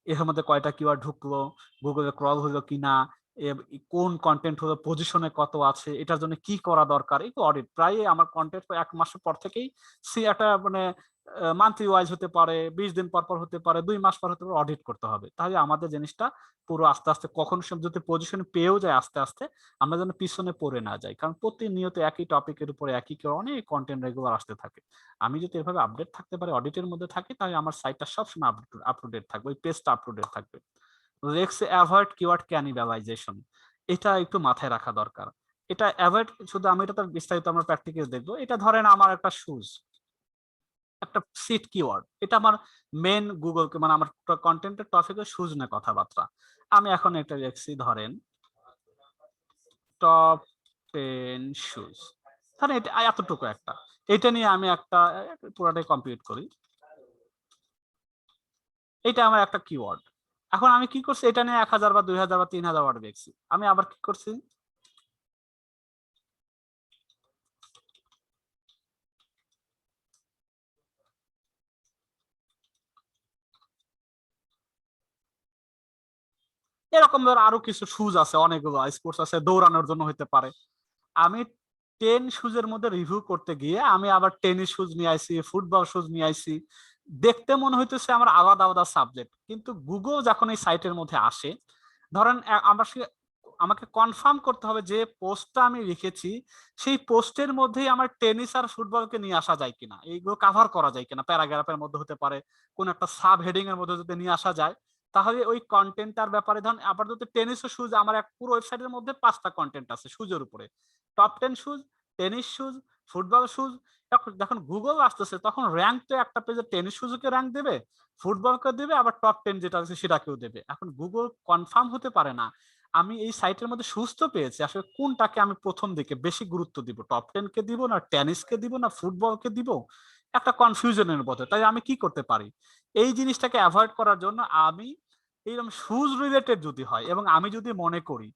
এর মধ্যে কয়টা কিওয়ার্ড ঢুকলো, গুগলে ক্রল হলো কিনা, কোন কন্টেন্ট হলো, পজিশনে কত আছে, এটার জন্য কি করা দরকার, এই অডিট প্রায় আমার কন্টেন্ট 1 মাসের পর থেকেই একটা মানে মান্থলি ওয়াইজ হতে পারে, 20 দিন পর পর হতে পারে, 2 মাস পর হতে পারে, অডিট করতে হবে। তাহলে আমাদের জিনিসটা পুরো আস্তে আস্তে কখন যদি পজিশনে পেয়েও যায় আস্তে আস্তে, আমরা যেন পিছনে পড়ে না যাই। কারণ প্রতিনিয়ত একই টপিকের উপরে একই অনেক কন্টেন্ট রেগুলার আসতে থাকে। আমি যদি এভাবে আপডেট থাকতে পারি, অডিটের মধ্যে থাকি, তাহলে আমার সাইটটা সবসময় আপ টু ডেট থাকবে, ওই পেজটা আপ টু ডেট থাকবে। লেটস অ্যাভয়েড কিওয়ার্ড ক্যানিবালাইজেশন, এটা একটু মাথায় রাখা দরকার। এটা অ্যাভয়েড, শুধু আমি এটা তো বিস্তারিত আমরা প্র্যাকটিক্যালি দেখবো। এটা ধরেন আমার একটা শুজ, একটা সিট কিওয়ার্ড, এটা আমার মেন গুগল মানে আমার কন্টেন্টের টপিকে শুজ নিয়ে কথাবার্তা। আমি এখন এটা লিখছি ধরেন টপ 10 শুজ, ধরেন এটা এতটুকু একটা, এটা নিয়ে আমি একটা পুরোটাই কমপ্লিট করি। এটা আমার একটা কিওয়ার্ড। এখন আমি কি করছি, এটা নিয়ে 1000 বা 2000 বা 3000 ওয়ার্ড লিখছি। আমি আবার কি করছি, এরকম ধর আরো কিছু শুজ আছে, অনেকগুলো স্পোর্টস আছে, দৌড়ানোর জন্য হতে পারে। আমি 10 শুজের মধ্যে রিভিউ করতে গিয়ে আমি আবার টেনিস শুজ নিয়ে আইছি, ফুটবল শুজ নিয়ে আইছি। দেখতে মনে হইতেছে আমার আলাদা আলাদা সাবজেক্ট, কিন্তু গুগল যখন এই সাইটের মধ্যে আসে, ধরেন আমার আমাকে কনফার্ম করতে হবে যে পোস্টটা আমি লিখেছি সেই পোস্টের মধ্যেই আমার টেনিস আর ফুটবলকে নিয়ে আসা যায় কিনা, এইগুলো কাভার করা যায় কিনা, প্যারাগ্রাফের মধ্যে হতে পারে, কোন একটা সাব হেডিং এর মধ্যে যদি নিয়ে আসা যায়, তাহলে ওই কন্টেন্টটার ব্যাপারে ধরেন আবার যদি টেনিস ও শুজ, আমার এক পুরো ওয়েবসাইটের মধ্যে 5টা কন্টেন্ট আছে শুজের উপরে, top 10 shoes, tennis shoes, football shoes. যখন গুগল আসতেছে তখন র্যাঙ্ক তো একটা পেজে টেনিস শুজকে র্যাঙ্ক দেবে, ফুটবলকে দেবে, আবার টপ 10 যেটা আছে সেটাকেও দেবে। এখন গুগল কনফার্ম হতে পারে না আমি এই সাইটের মধ্যে সুস্থ পেয়েছি, আসলে কোনটাকে আমি প্রথম দিকে বেশি গুরুত্ব দিব, টপ 10 কে দিব না টেনিসকে দিব না ফুটবলকে দিব, একটা কনফিউশনের মধ্যে। তাই আমি কি করতে পারি, এই জিনিসটাকে অ্যাভয়েড করার জন্য আমি এইরকম শুজ রিলেটেড যদি হয় এবং আমি যদি মনে করি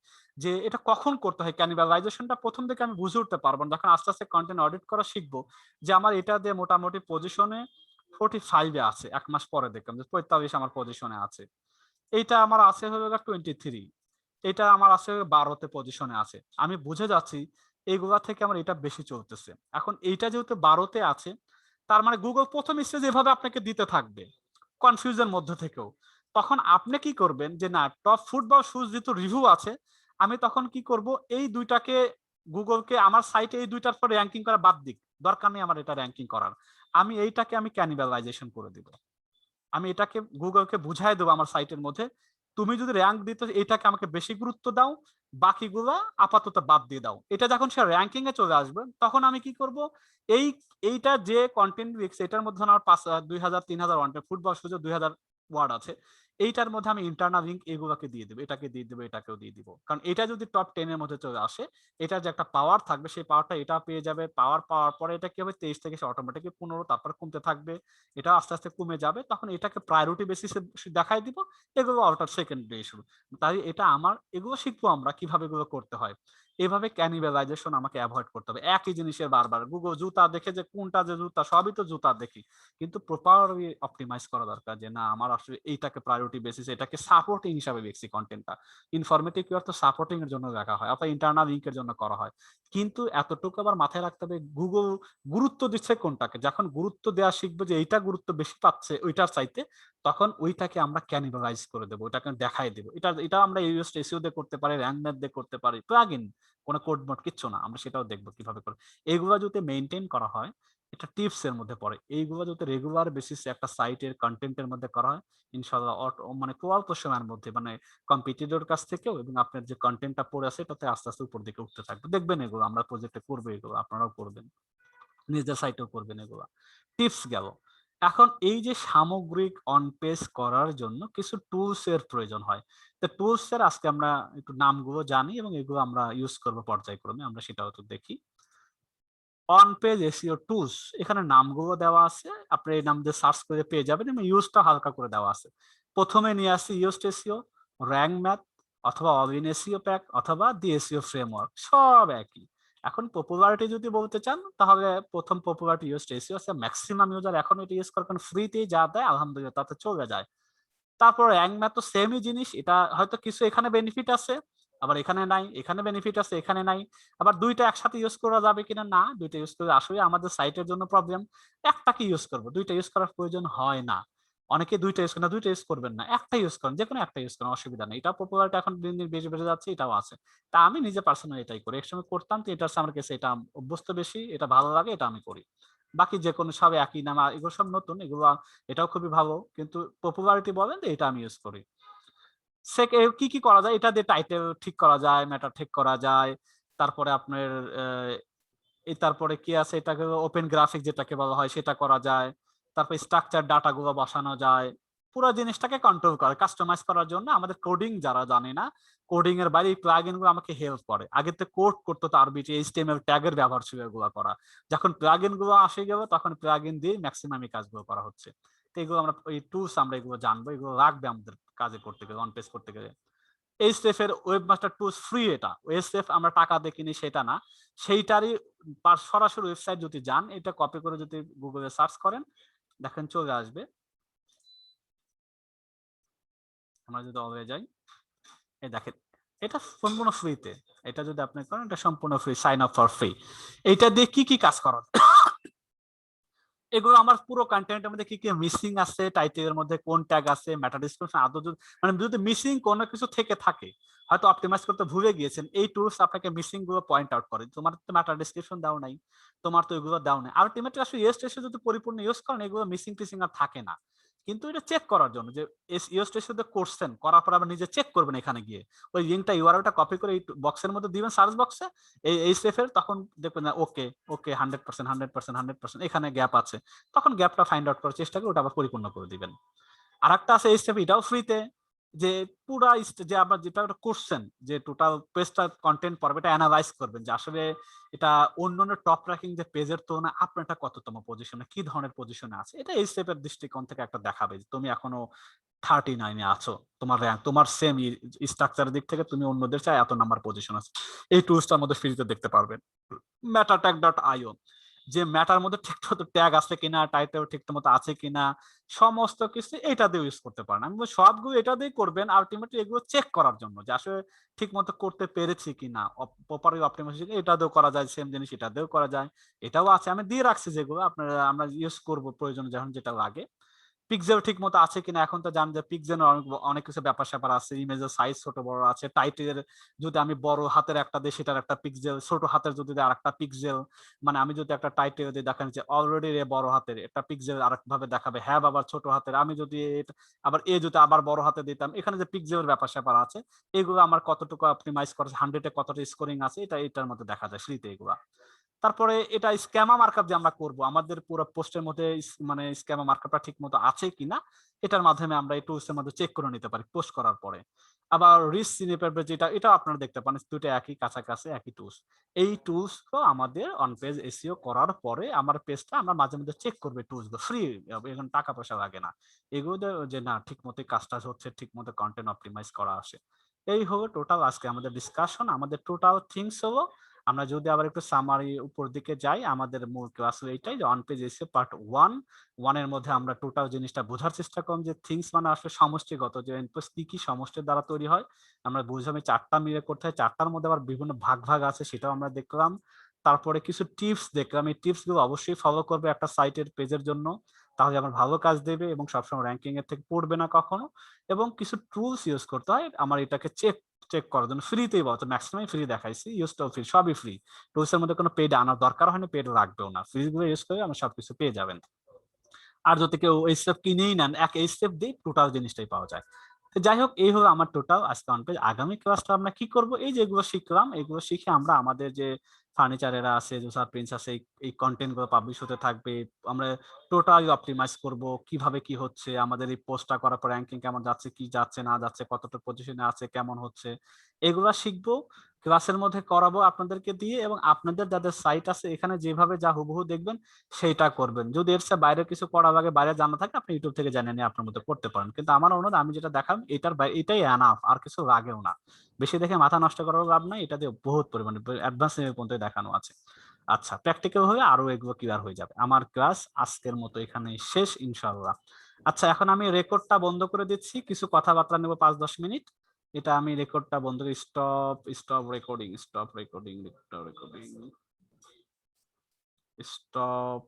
যে এটা কখন করতে হয়, ক্যানিবালাইজেশনটা প্রথম থেকে আমি বুঝে উঠতে পারবো না, যখন আস্তে আস্তে কন্টেন্ট অডিট করা শিখবো, যে আমার এটা দিয়ে মোটামুটি পজিশনে 45 আছে, 1 মাস পরে দেখলাম যে 45 আমার পজিশনে আছে, এইটা আমার আছে হলো 23, এটা আমার আছে 12তে পজিশনে আছে, আমি বুঝে যাচ্ছি এইগুলা থেকে আমার এটা বেশি চলতেছে। এখন এইটা যেহেতু 12তে আছে, তার মানে গুগল প্রথম স্টেজ এভাবে আপনাকে দিতে থাকবে কনফিউজের মধ্যে থেকেও। তখন আপনি কি করবেন যে না, টপ ফুটবল শুজ যেহেতু রিভিউ আছে, আমি তখন কি করব, এই দুইটাকে গুগলকে আমার সাইটে এই দুইটার পর র্যাঙ্কিং করা বাদ দিক, দরকার নেই আমার এটা র্যাঙ্কিং করার, আমি এইটাকে আমি ক্যানিবালাইজেশন করে দিব। আমি এটাকে গুগলকে বুঝাই দেবো আমার সাইটের মধ্যে, তুমি যদি র্যাঙ্ক দিতে এটাকে আমাকে বেশি গুরুত্ব দাও, বাকিগুলা আপাতত বাদ দিয়ে দাও। এটা যখন সে র্যাঙ্কিং এ চলে আসবে তখন আমি কি করব, এই এইটা যে কন্টেন্ট লিখছে এটার মধ্যে আমার 2000 3000 ওয়ার্ড, ফুটবল শুধু 2000 ওয়ার্ড আছে, এইটার মধ্যে আমি ইন্টারনাল লিঙ্ক এগুলোকে দিয়ে দেবো, এটাকে দিয়ে দেবো, এটাকেও দিয়ে দিব। কারণ এটা যদি টপ 10 এর মধ্যে চলে আসে, এটার যে একটা পাওয়ার থাকবে সেই পাওয়ারটা এটা পেয়ে যাবে, পাওয়ার পাওয়ার পরে এটা কি হবে 23 থেকে সে অটোমেটিকলি 15 তারপর কমতে থাকবে, এটা আস্তে আস্তে কমে যাবে, তখন এটাকে প্রায়োরিটি বেসিসে দেখাই দিব, এগুলো আউট অফ সেকেন্ডারি ইস্যু। তাই এটা আমার এগুলো শিখবো আমরা কিভাবে এগুলো করতে হয়। এভাবে ক্যানিবালাইজেশন আমাকে অ্যাভয়েড করতে হবে, একই জিনিসের বারবার গুগল জুতা দেখে যে কোনটা যে জুতা, সবই তো জুতা দেখি, কিন্তু প্রপারলি অপটিমাইজ করা দরকার যে না আমার আসলে এইটাকে প্রায়োরিটি বেসিস, এটাকে সাপোর্টিং হিসাবে দেখছি কন্টেন্টটা, ইনফরমেটিভ কি অর্থ সাপোর্টিং এর জন্য রাখা হয় অথবা ইন্টারনাল লিঙ্কের জন্য করা হয়। কিন্তু এতটুকু আবার মাথায় রাখতে হবে গুগল গুরুত্ব দিচ্ছে কোনটাকে, যখন গুরুত্ব দেওয়া শিখবে যে এইটা গুরুত্ব বেশি পাচ্ছে ওইটার চাইতে, তখন ওইটাকে আমরা ক্যানিবালাইজ করে দেবো, ওইটাকে দেখাই দেবো। এটা আমরা ইউএস এসইও দিয়ে করতে পারি, র্যাঙ্ক ম্যাথ দিয়ে করতে পারি, প্লাগইন, কোনো কোড মোড কিচ্ছু না, আমরা সেটাও দেখবো কিভাবে করে। এইগুলো যদি মেইনটেইন করা হয়, এটা টিপস এর মধ্যে পড়ে, এইগুলো যদি রেগুলার বেসিসে একটা সাইটের কন্টেন্টের মধ্যে করা হয়, ইনশাআল্লাহ মানে অল্প সময়ের মধ্যে মানে কম্পিটিটর কাছ থেকেও এবং আপনার যে কন্টেন্টটা পড়ে আছে তাতে আস্তে আস্তে উপর দিকে উঠতে থাকবে। দেখবেন এগুলো আমরা প্রজেক্টে করবো, এগুলো আপনারাও করবেন, নিজের সাইটেও করবেন। এগুলা টিপস গেল। এখন এই যে সামগ্রিক অন পেজ করার জন্য কিছু টুলস এর প্রয়োজন হয়, তো টুলস এর আজকে আমরা একটু নামগুলো জানি এবং এগুলো আমরা ইউজ করব পর্যায়ক্রমে, আমরা সেটাও তো দেখি। অন পেজ এসইও টুলস, এখানে নামগুলো দেওয়া আছে, আপনি এই নাম দিয়ে সার্চ করে পেয়ে যাবেন এবং ইউজটা হালকা করে দেওয়া আছে। প্রথমে নিয়ে আসি ইউজড এসইও, র্যাঙ্ক ম্যাথ, অথবা অল ইন এসইও প্যাক, অথবা দি এসইও ফ্রেমওয়ার্ক, সব একই। এখন পপুলারিটি যদি বলতে চান তাহলে প্রথম পপুলারিটি ইউজড এসইও আছে, ম্যাক্সিমাম ইউজার এখন এটা ইউজ করে, কারণ ফ্রিতেই যা দেয় আলহামদুলিল্লাহ তাতে চলে যায়। তারপর র্যাঙ্ক ম্যাথ তো সেমই জিনিস, এটা হয়তো কিছু এখানে বেনিফিট আছে, আবার এখানে নাই, এখানে বেনিফিট আছে, এখানে নাই। আবার দুইটা একসাথে ইউজ করা যাবে কিনা, না, দুইটা ইউজ করে আসলে আমাদের সাইটের জন্য প্রবলেম। একটাকে ইউজ করবো, দুইটা ইউজ করার প্রয়োজন হয় না। অনেকে দুইটা ইউজ করেন না, দুইটা ইউজ করবেন না, একটা ইউজ করেন, যে কোনো একটা ইউজ করেন, অসুবিধা নেই। এটা পপুলারিটি এখন দিন দিন বেশি বেড়ে যাচ্ছে, এটাও আছে। তা আমি নিজে পার্সোনালি এটাই করি, একসময় করতাম, তো এটা আমার কাছে এটা অভ্যস্ত বেশি, এটা ভালো লাগে, এটা আমি করি। বাকি যে কোনো সব একই নাম, এগুলো সব নতুন, এগুলো এটাও খুবই ভালো, কিন্তু পপুলারিটি বলেন তো এটা আমি ইউজ করি। কি কি করা যায়, এটা দিয়ে টাইটেল ঠিক করা যায়, মেটা ঠিক করা যায়। তারপরে আপনার তারপরে কি আছে, এটাকে ওপেন গ্রাফিক যেটাকে বলা হয় সেটা করা যায়। তারপর স্ট্রাকচার ডাটা গুলো বসানো যায়। পুরো জিনিসটাকে কন্ট্রোল করে কাস্টমাইজ করার জন্য আমাদের কোডিং যারা জানে না, কোডিং এর বাইরে প্লাগইন গুলো আমাকে হেল্প করে। আগে তো কোড করতে তো আরবি এইচটিএমএল ট্যাগের ব্যবহার ছিল এগুলো করা। যখন প্লাগইন গুলো আসে গেল তখন প্লাগইন দিয়ে ম্যাক্সিমাম এই কাজগুলো করা হচ্ছে। তো এগুলো আমরা এই টুলস আমরা এগুলো জানবো, এগুলো লাগবে আমাদের কাজে করতে গেলে, অন পেজ করতে গেলে। এইচএফ এর ওয়েবমাস্টার টুলস ফ্রি, এটা এইচএফ আমরা টাকা দিয়ে কিনি সেটা না, সেইটারই সরাসরি ওয়েবসাইট যদি যান, এটা কপি করে যদি গুগলে সার্চ করেন দেখেন চলে আসবে। আমরা যদি অলওয়ে যাই, এই দেখেন এটা সম্পূর্ণ ফ্রিতে, এটা যদি আপনি করেন এটা সম্পূর্ণ free, sign up for free. এইটা দিয়ে কি কি কাজ করা এগুলো আমার পুরো কন্টেন্টের মধ্যে কি কি মিসিং আছে, টাইটেলের মধ্যে কোন ট্যাগ আছে, মেটা ডেসক্রিপশন আদৌ মানে যদি মিসিং কোনো কিছু থেকে থাকে, হয়তো অপটিমাইজ করতে ভুলে গিয়েছেন, এই টুলস আপনাকে মিসিং গুলো পয়েন্ট আউট করে। তোমার তো মেটা ডেসক্রিপশন দাও নাই, তোমার তো এগুলো দাও নাই, আলটিমেটলি আসলে ইউএস টেস্টে যদি পরিপূর্ণ ইউজ করেন এগুলো মিসিং টিসিং আর থাকে না। কিন্তু এটা চেক করার জন্য যে ইউএস টেস্টে করছেন, করার পর আবার নিজে চেক করবেন এখানে গিয়ে, ওই লিঙ্কটা ইউআরএলটা কপি করে এই বক্সের মধ্যে দিবেন, সার্চ বক্সে এই সেফ এর, তখন দেখবেন না ওকে ওকে 100% 100% 100% এখানে গ্যাপ আছে, তখন গ্যাপটা ফাইন্ড আউট করার চেষ্টা করে ওটা আবার পরিপূর্ণ করে দিবেন। আর একটা আছে এইচটিএম, এটাও ফ্রিতে, যে পুরা যে আপনার যেটা কোশ্চেন, যে টোটাল পেজটা কন্টেন্ট পড়বে এটা অ্যানালাইজ করবেন, যে আসলে এটা অন্যান্য টপ র্যাঙ্কিং যে পেজের তুলনায় আপনার এটা কততম পজিশনে, কি ধরনের পজিশনে আছে, এটা এইচটিএম এর দৃষ্টিকোণ থেকে একটা দেখাবে যে তুমি এখনো 39-এ আছো, তোমার র্যাঙ্ক, তোমার সেম স্ট্রাকচারের দিক থেকে তুমি অন্যদের চাই এত নাম্বার পজিশন আছে। এই টুলসটার মধ্যে ফ্রিতে দেখতে পারবেন। metaTag.io, যে ম্যাটার মধ্যে ঠিকমতো ট্যাগ আছে কিনা, টাইটেল ঠিকমতো আছে কিনা, সমস্ত কিছু এটা দিয়ে ইউজ করতে পারেন। আমি সবগুলো এটা দিয়ে করবেন আলটিমেটলি এগুলো চেক করার জন্য, যে আসলে ঠিকমতো করতে পেরেছি কিনা, প্রপারলি অপটিমাইজেশন এটা দিয়েও করা যায়, সেম জিনিস এটা দিয়েও করা যায়, এটাও আছে, আমি দিয়ে রাখছি যেগুলো আপনারা আমরা ইউজ করব প্রয়োজন যখন যেটা লাগে। পিক্সেল ঠিক মতো আছে কিনা, এখন তো জান যে পিক্সেল অনেক অনেক কিছু ব্যাপার স্যাপার আছে, ইমেজের সাইজ ছোট বড় আছে, টাইটেলের যদি আমি বড় হাতের একটা দিই সেটার একটা পিক্সেল, ছোট হাতের যদি আর একটা পিক্সেল, মানে আমি যদি একটা টাইটেল দিই দেখেন যে অলরেডি বড় হাতের একটা পিক্সেল আরেক ভাবে দেখাবে, হ্যাঁ আবার ছোট হাতের, আমি যদি আবার যদি আবার বড় হাতে দিতাম, এখানে যে পিক্সেলের ব্যাপার স্যাপার আছে এগুলো আমার কতটুকু অপটিমাইজ করেছে, 100-এ কতটা স্কোরিং আছে, এটা এটার মধ্যে দেখা যায় ফ্রিতে এগুলা। তারপরে এটা স্ক্যামা মার্কআপ যে আমরা করব, আমাদের পুরো পোস্টের মধ্যে মানে স্ক্যামা মার্কআপটা ঠিক মতো আছে কিনা এটার মাধ্যমে আমরা এই টুলস এর মধ্যে চেক করে নিতে পারি পোস্ট করার পরে। আবার রিচ সিনিপের যেটা, এটা আপনারা দেখতে পান, দুটো একই কাছাকাছি একই টুলস। এই টুলস তো আমাদের অন পেজ এসইও করার পরে আমার পেজটা আমরা মাঝে মধ্যে চেক করবে, টুলস গুলো ফ্রি, এখন টাকা পয়সা লাগে না। এগুলো যে না ঠিক মতো কাজটা হচ্ছে, ঠিক মতো কন্টেন্ট অপটিমাইজ করা আসে। এই হলো টোটাল আজকে আমাদের ডিসকাশন, আমাদের টোটাল থিংস হলো। আমরা যদি আবার একটু সামারি উপর দিকে যাই, আমাদের মূল ক্লাস এইটাই যে অন পেজ এসে পার্ট 1 এর মধ্যে আমরা টোটাল জিনিসটা বোঝার চেষ্টা করলাম, যে থিংস মানে আসলে সমষ্টিগত, যে ইনপুটস কি কি সমষ্টির দ্বারা তৈরি হয় আমরা বুঝলাম, 4টা মিলে করতে হয়, 4টার মধ্যে আবার বিভিন্ন ভাগ ভাগ আছে সেটাও আমরা দেখলাম। তারপরে কিছু টিপস দেখলাম, এই টিপস গুলো অবশ্যই ফলো করবে একটা সাইটের পেজের জন্য, তাহলে আমার ভালো কাজ দেবে এবং সবসময় র্যাঙ্কিং এর থেকে পড়বে না কখনো। এবং কিছু টুলস ইউজ করতে হয় আমার এটাকে চেক চেক করার জন্য, ফ্রিতেই বলতো, ম্যাক্সিমাম ফ্রি দেখাইছি, ইউজটাও ফ্রি, সবই ফ্রি। টুলস এর মধ্যে কোনো পেড আনার দরকার হয় না, পেড রাখবেও না, ফ্রি গুলো ইউজ করে আমরা সবকিছু পেয়ে যাবেন। আর যদি কেউ এই স্টেপ কিনেই নেন, এক এই স্টেপ দিয়ে টোটাল জিনিসটাই পাওয়া যায়। তো যাই হোক, এই হলো আমার টোটাল আজকে অন পেজ। আগামী ক্লাসটা আমরা কি করব, এই যেগুলো শিখলাম এগুলো শিখে আমরা আমাদের যে ফার্নিচারেরা আছে, জোসার প্রিন্স আছে, এই কন্টেন্ট গুলো পাবলিশ হতে থাকবে, আমরা টোটালি অপটিমাইজ করব কিভাবে কি হচ্ছে, আমাদের এই পোস্টটা করার পর র্যাঙ্কিং কেমন যাচ্ছে, কি যাচ্ছে না যাচ্ছে, কতটা পজিশনে আছে, কেমন হচ্ছে, এগুলা শিখবো, ক্লাসের মধ্যে করাবো আপনাদেরকে দিয়ে। এবং আপনাদের যাদের সাইট আছে এখানে যেভাবে যা হুবহু দেখবেন সেইটা করবেন। যদি এর চেয়ে বাইরে কিছু করা লাগে, বাইরে জানা থাকে, আপনি ইউটিউব থেকে জেনে নিয়ে আপনার মতো করতে পারেন। কিন্তু আমার অনুরোধ, আমি যেটা দেখাম এটার এটাই এনাফ, আর কিছু লাগেও না। বেশি দেখে মাথা নষ্ট করার লাভ নাই, এটা দিয়ে বহুত পরিমাণে অ্যাডভান্স লেভেল পর্যন্ত দেখানো আছে। আচ্ছা, প্র্যাকটিক্যাল হয়ে আরো এগুলো ক্লিয়ার হয়ে যাবে। আমার ক্লাস আজকের মতো এখানে শেষ ইনশাআল্লাহ। আচ্ছা, এখন আমি রেকর্ডটা বন্ধ করে দিচ্ছি, কিছু কথাবার্তা নেব 5-10 মিনিট। এটা আমি রেকর্ডটা বন্ধ করি। Stop recording stop